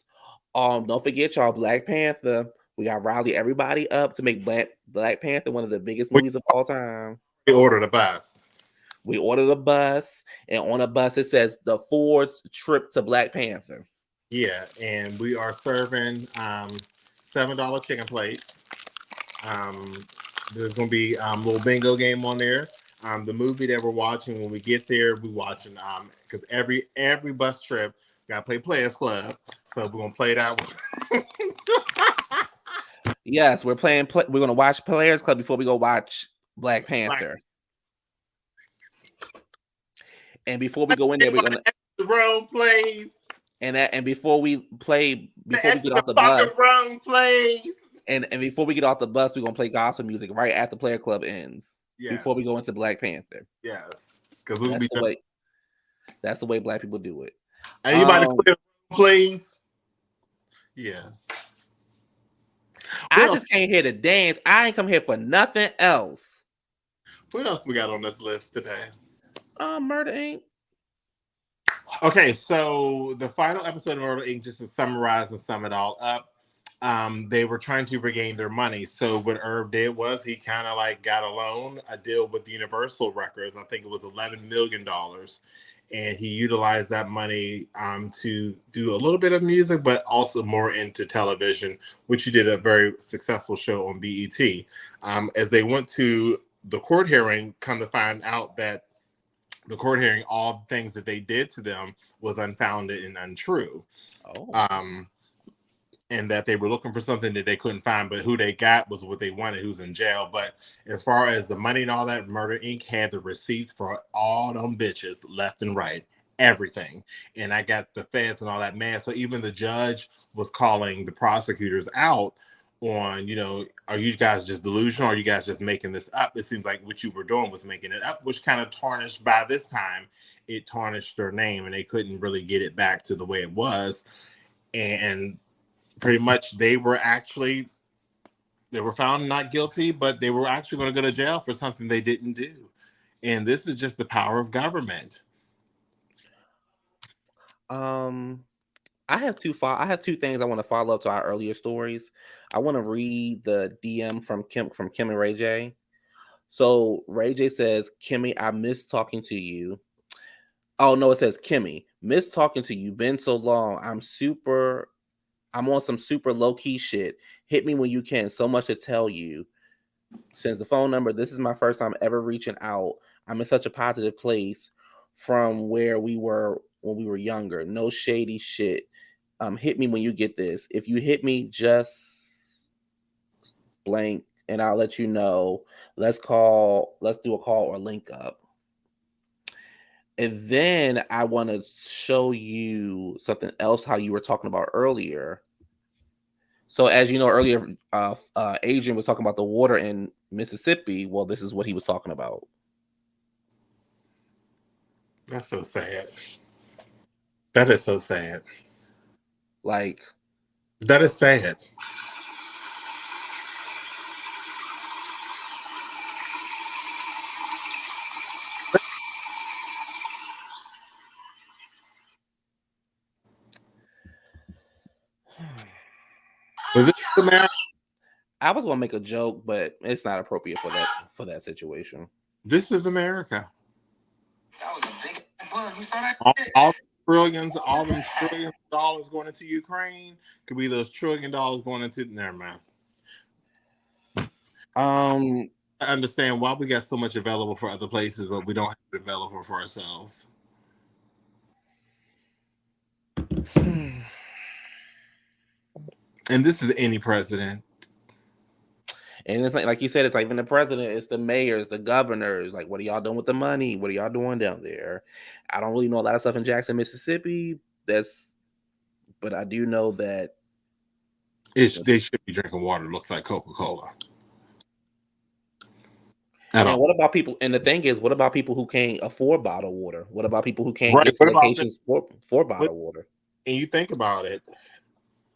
A: Don't forget y'all, Black Panther. We got rally everybody up to make Black Panther one of the biggest movies of all time.
B: We ordered a bus.
A: We ordered a bus, and on a bus it says the Ford's trip to Black Panther.
B: Yeah, and we are serving $7 chicken plates. There's gonna be a little bingo game on there. The movie that we're watching when we get there, we're watching because every bus trip gotta play Players Club, so we're gonna play that one.
A: Yes, we're gonna watch Players Club before we go watch Black Panther. Right. And before we go in there, we're gonna
B: the wrong place.
A: And before we get off the bus,
B: wrong place.
A: And before we get off the bus, we're gonna play gospel music right after Player Club ends. Yes. Before we go into Black Panther.
B: Yes, because we'll be.
A: That's the way Black people do it.
B: Anybody clear, please? Yeah.
A: I just came here to dance. I ain't come here for nothing else.
B: What else we got on this list today?
A: Murder Inc.
B: Okay, so the final episode of Murder Inc., just to summarize and sum it all up, they were trying to regain their money. So what Irv did was he kind of like got a deal with Universal Records. I think it was $11 million. and he utilized that money to do a little bit of music, but also more into television, which he did a very successful show on BET. As they went to the court hearing, come to find out that the court hearing, all the things that they did to them was unfounded and untrue. And that they were looking for something that they couldn't find, but who they got was what they wanted, who's in jail. But as far as the money and all that, Murder Inc. had the receipts for all them bitches left and right, everything. And I got the feds and all that mad. So even the judge was calling the prosecutors out on, are you guys just delusional? Or are you guys just making this up? It seems like what you were doing was making it up, which kind of tarnished, by this time, it tarnished their name, and they couldn't really get it back to the way it was. And pretty much they were found not guilty, but they were actually going to go to jail for something they didn't do. And this is just the power of government.
A: I have two things I want to follow up to our earlier stories. I want to read the DM from Kim and Ray J. So Ray J says, Kimmy, I miss talking to you. Oh no, it says, Kimmy, miss talking to you. Been so long. I'm on some super low-key shit. Hit me when you can. So much to tell you. Since the phone number, this is my first time ever reaching out. I'm in such a positive place from where we were when we were younger. No shady shit. Hit me when you get this. If you hit me, just blank, and I'll let you know. Let's do a call or link up. And then I want to show you something else, how you were talking about earlier. So as you know, earlier, Adrian was talking about the water in Mississippi. Well, this is what he was talking about.
B: That's so sad. That is so sad.
A: Like,
B: that is sad.
A: I was gonna make a joke, but it's not appropriate for that situation.
B: This is America.
C: That was a big bug. We saw that.
B: All them trillions of dollars going into Ukraine could be those $1 trillion going into. Never mind. I understand why we got so much available for other places, but we don't have it available for ourselves. And this is any president.
A: And it's like you said, it's like even the president, it's the mayors, the governors. Like, what are y'all doing with the money? What are y'all doing down there? I don't really know a lot of stuff in Jackson, Mississippi. But I do know that
B: they should be drinking water. It looks like Coca-Cola.
A: And what about people? And the thing is, what about people who can't afford bottled water? What about people who can't get to locations for bottled water?
B: And you think about it,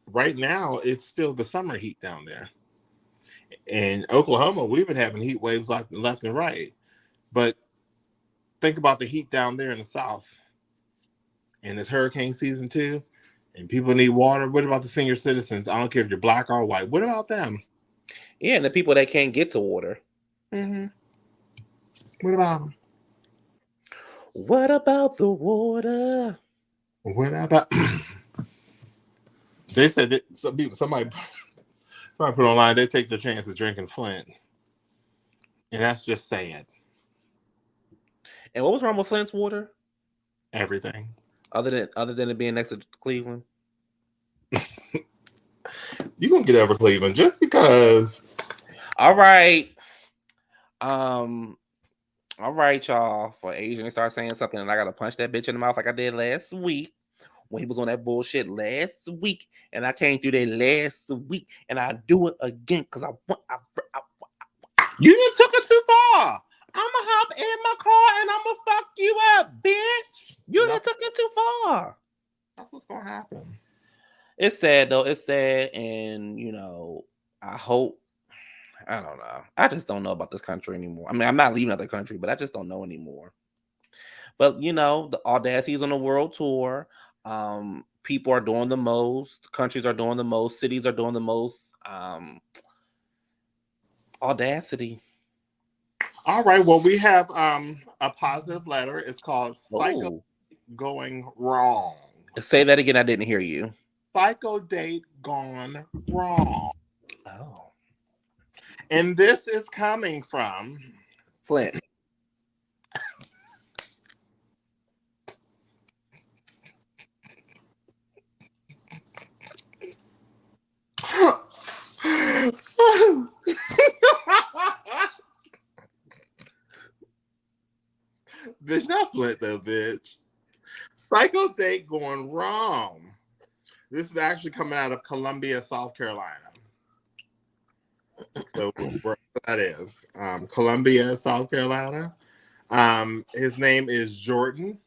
B: right now it's still the summer heat down there. In Oklahoma, we've been having heat waves left and right. But think about the heat down there in the South. And it's hurricane season too. And people need water. What about the senior citizens? I don't care if you're black or white. What about them?
A: Yeah, and the people that can't get to water.
B: Mm-hmm. What about them?
A: What about the water?
B: What about... They said that somebody put online, they take their chances drinking Flint. And that's just sad.
A: And what was wrong with Flint's water?
B: Everything.
A: Other than it being next to Cleveland.
B: You're gonna get over Cleveland just because.
A: All right. All right, y'all. For Adrian to start saying something, and I gotta punch that bitch in the mouth like I did last week when he was on that bullshit last week, and I came through there last week, and I do it again because I want.
B: You done took it too far. I'ma hop in my car and I'ma fuck you up, bitch.
A: You done took it too far.
B: That's what's gonna happen.
A: It's sad though. It's sad, and I hope. I don't know. I just don't know about this country anymore. I mean, I'm not leaving the country, but I just don't know anymore. But the Audacity is on a world tour. People are doing the most. Countries are doing the most. Cities are doing the most. Audacity.
B: All right. Well, we have a positive letter. It's called Psycho. going wrong.
A: Say that again. I didn't hear you.
B: Psycho date gone wrong.
A: Oh.
B: And this is coming from
A: Flint.
B: Bitch, not Flint though, bitch. Psycho date going wrong. This is actually coming out of Columbia, South Carolina. So where that is. Columbia, South Carolina. His name is Jordan.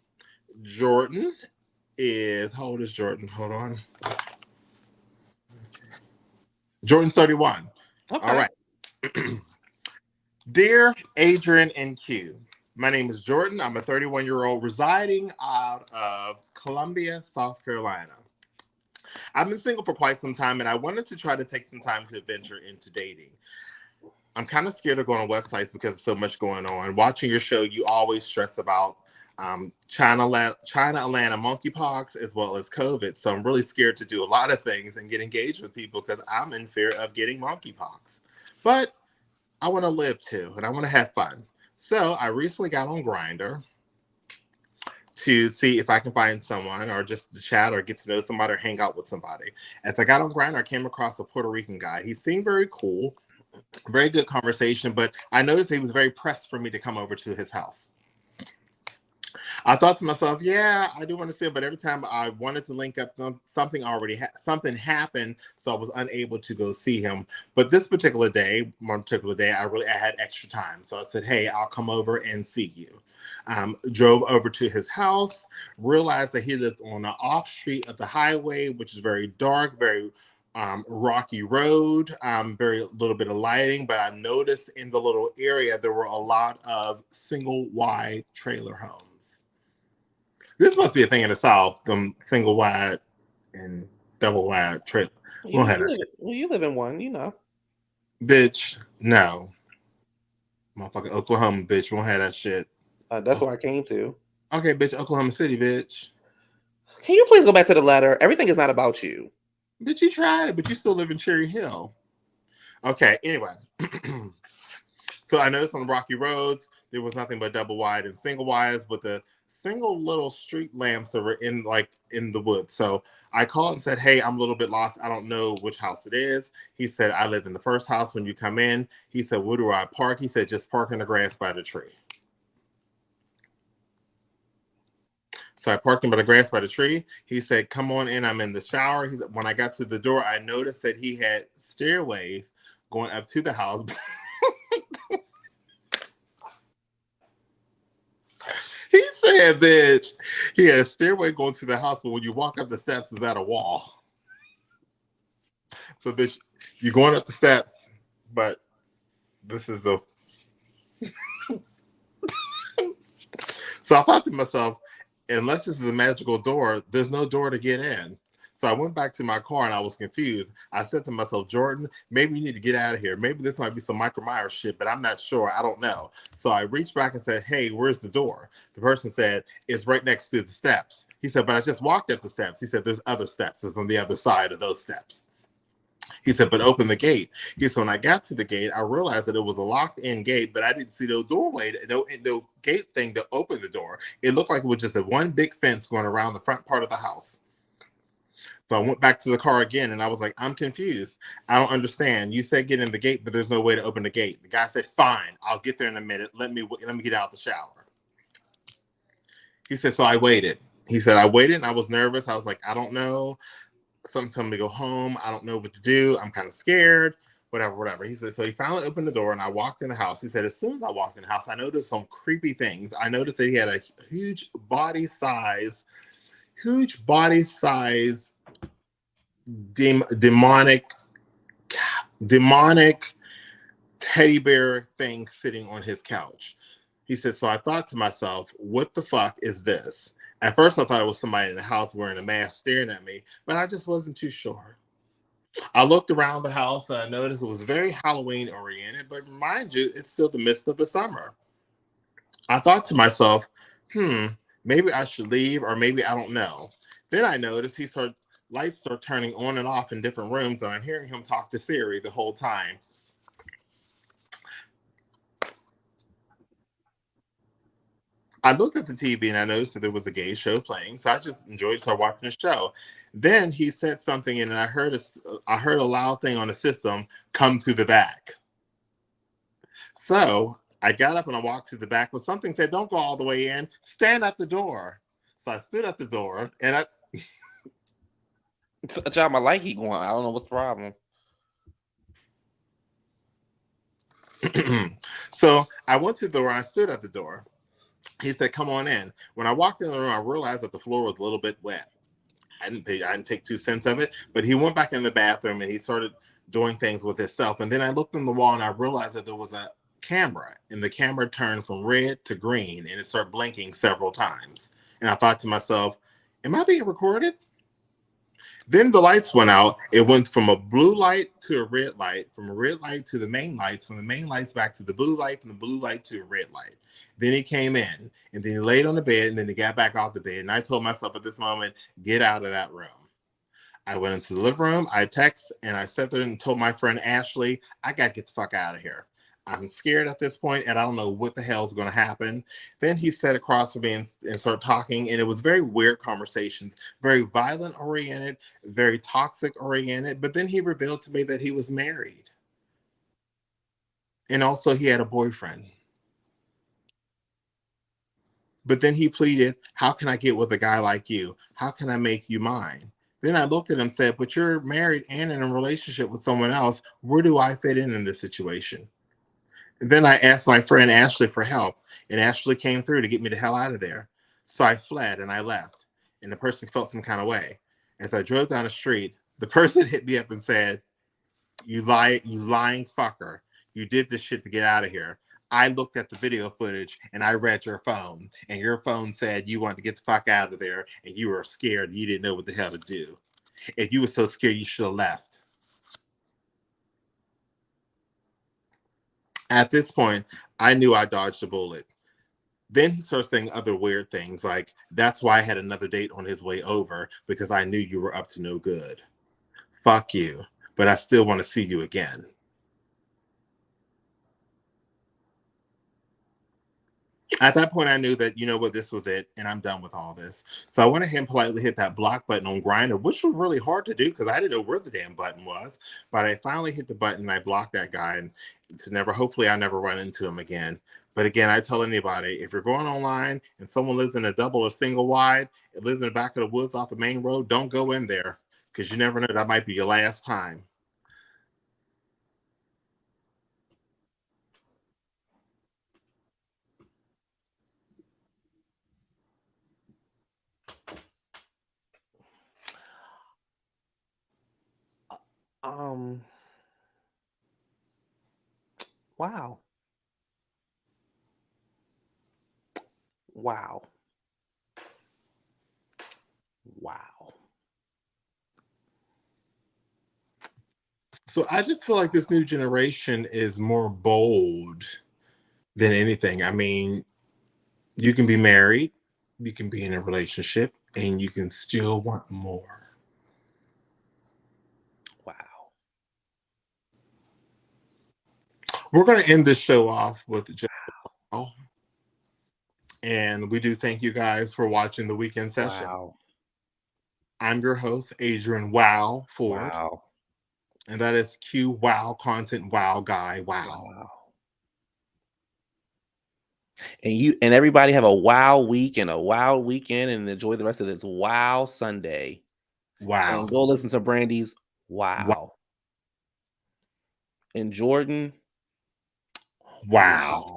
B: Jordan is, how old is Jordan? Hold on. Jordan's 31.
A: Okay.
B: All right. Dear Adrian and Q, my name is Jordan. I'm a 31-year-old residing out of Columbia, South Carolina. I've been single for quite some time, and I wanted to try to take some time to venture into dating. I'm kind of scared of going on websites because there's so much going on. Watching your show, you always stress about China, Atlanta monkeypox as well as COVID. So I'm really scared to do a lot of things and get engaged with people because I'm in fear of getting monkeypox. But I want to live too, and I want to have fun. So I recently got on Grindr to see if I can find someone or just to chat or get to know somebody or hang out with somebody. As I got on Grindr, I came across a Puerto Rican guy. He seemed very cool, very good conversation, but I noticed he was very pressed for me to come over to his house. I thought to myself, yeah, I do want to see him, but every time I wanted to link up, something happened, so I was unable to go see him. But this particular day, I had extra time, so I said, hey, I'll come over and see you. Drove over to his house, realized that he lived on the off street of the highway, which is very dark, very rocky road, very little bit of lighting, but I noticed in the little area there were a lot of single wide trailer homes. This must be a thing in the South, them single wide and double wide trailer.
A: You live in one, you know.
B: Bitch, no. Motherfucking Oklahoma, bitch, won't have that shit.
A: That's where I came to.
B: Okay, bitch, Oklahoma City, bitch.
A: Can you please go back to the letter? Everything is not about you.
B: Bitch, you tried it, but you still live in Cherry Hill. Okay, anyway. So I noticed on the rocky roads, there was nothing but double wide and single wides, but the single little street lamps that were in the woods. So I called and said, hey, I'm a little bit lost. I don't know which house it is. He said, I live in the first house when you come in. He said, where do I park? He said, just park in the grass by the tree. So I parked him by the grass by the tree. He said, come on in. I'm in the shower. He said, when I got to the door, I noticed that he had stairways going up to the house. He said, bitch, he had a stairway going to the house, but when you walk up the steps, is at a wall. So, bitch, you're going up the steps, but this is a... So I thought to myself, unless this is a magical door, there's no door to get in. So I went back to my car and I was confused. I said to myself, Jordan, maybe you need to get out of here. Maybe this might be some Michael Myers shit, but I'm not sure. I don't know. So I reached back and said, hey, where's the door? The person said, it's right next to the steps. He said, but I just walked up the steps. He said, there's other steps. It's on the other side of those steps. He said, but open the gate. He said, when I got to the gate, I realized that it was a locked-in gate, but I didn't see no doorway, no gate thing to open the door. It looked like it was just a one big fence going around the front part of the house. So I went back to the car again, and I was like, I'm confused. I don't understand. You said get in the gate, but there's no way to open the gate. The guy said, fine, I'll get there in a minute. Let me get out the shower. He said, so I waited. He said, I waited, and I was nervous. I was like, I don't know. Something told me to go home. I don't know what to do. I'm kind of scared. Whatever. He said, so he finally opened the door, and I walked in the house. He said, as soon as I walked in the house, I noticed some creepy things. I noticed that he had a huge body size demonic teddy bear thing sitting on his couch. He said, so I thought to myself, what the fuck is this? At first, I thought it was somebody in the house wearing a mask staring at me, but I just wasn't too sure. I looked around the house and I noticed it was very Halloween oriented, but mind you, it's still the midst of the summer. I thought to myself, Maybe I should leave, or maybe I don't know. Then I noticed lights start turning on and off in different rooms, and I'm hearing him talk to Siri the whole time. I looked at the TV and I noticed that there was a gay show playing, so I just enjoyed started watching the show. Then he said something, and I heard a loud thing on the system, "Come to the back." So I got up and I walked to the back, but something said, "Don't go all the way in. Stand at the door." So I stood at the door, and I.
A: Child, my light keep going. I don't know what's the problem.
B: So I went to the door. I stood at the door. He said, "Come on in." When I walked in the room, I realized that the floor was a little bit wet. I didn't take 2 cents of it, but he went back in the bathroom and he started doing things with himself. And then I looked on the wall and I realized that there was a camera, and the camera turned from red to green and it started blinking several times. And I thought to myself, am I being recorded? Then the lights went out. It went from a blue light to a red light, from a red light to the main lights, from the main lights back to the blue light, from the blue light to a red light. Then he came in, and then he laid on the bed, and then he got back off the bed. And I told myself at this moment, get out of that room. I went into the living room, I texted, and I sat there and told my friend Ashley, I got to get the fuck out of here. I'm scared at this point, and I don't know what the hell is going to happen. Then he sat across from me and started talking, and it was very weird conversations, very violent oriented, very toxic oriented. But then he revealed to me that he was married, and also he had a boyfriend. But then he pleaded, how can I get with a guy like you? How can I make you mine? Then I looked at him and said, but you're married and in a relationship with someone else. Where do I fit in this situation? And then I asked my friend Ashley for help, and Ashley came through to get me the hell out of there. So I fled and I left, and the person felt some kind of way. As I drove down the street, the person hit me up and said, you lying fucker. You did this shit to get out of here. I looked at the video footage and I read your phone, and your phone said you wanted to get the fuck out of there and you were scared. You didn't know what the hell to do. If you were so scared, you should have left. At this point, I knew I dodged a bullet. Then he started saying other weird things like, that's why I had another date on his way over, because I knew you were up to no good. Fuck you, but I still want to see you again. At that point, I knew that, you know what, this was it, and I'm done with all this. So I went ahead and politely hit that block button on Grindr, which was really hard to do because I didn't know where the damn button was. But I finally hit the button and I blocked that guy, and hopefully I never run into him again. But again, I tell anybody, if you're going online and someone lives in a double or single wide, and lives in the back of the woods off the main road, don't go in there, because you never know, that might be your last time.
A: Wow. Wow. Wow.
B: So I just feel like this new generation is more bold than anything. I mean, you can be married, you can be in a relationship, and you can still want more.
A: Wow.
B: We're going to end this show off with wow. And we do thank you guys for watching the weekend session.
A: Wow.
B: I'm your host, Adrian Wow Ford.
A: Wow.
B: And that is Q Wow Content Wow Guy. Wow.
A: Wow. And everybody have a wow week and a wow weekend, and enjoy the rest of this wow Sunday.
B: Wow.
A: And go listen to Brandy's wow. And Jordan,
B: wow.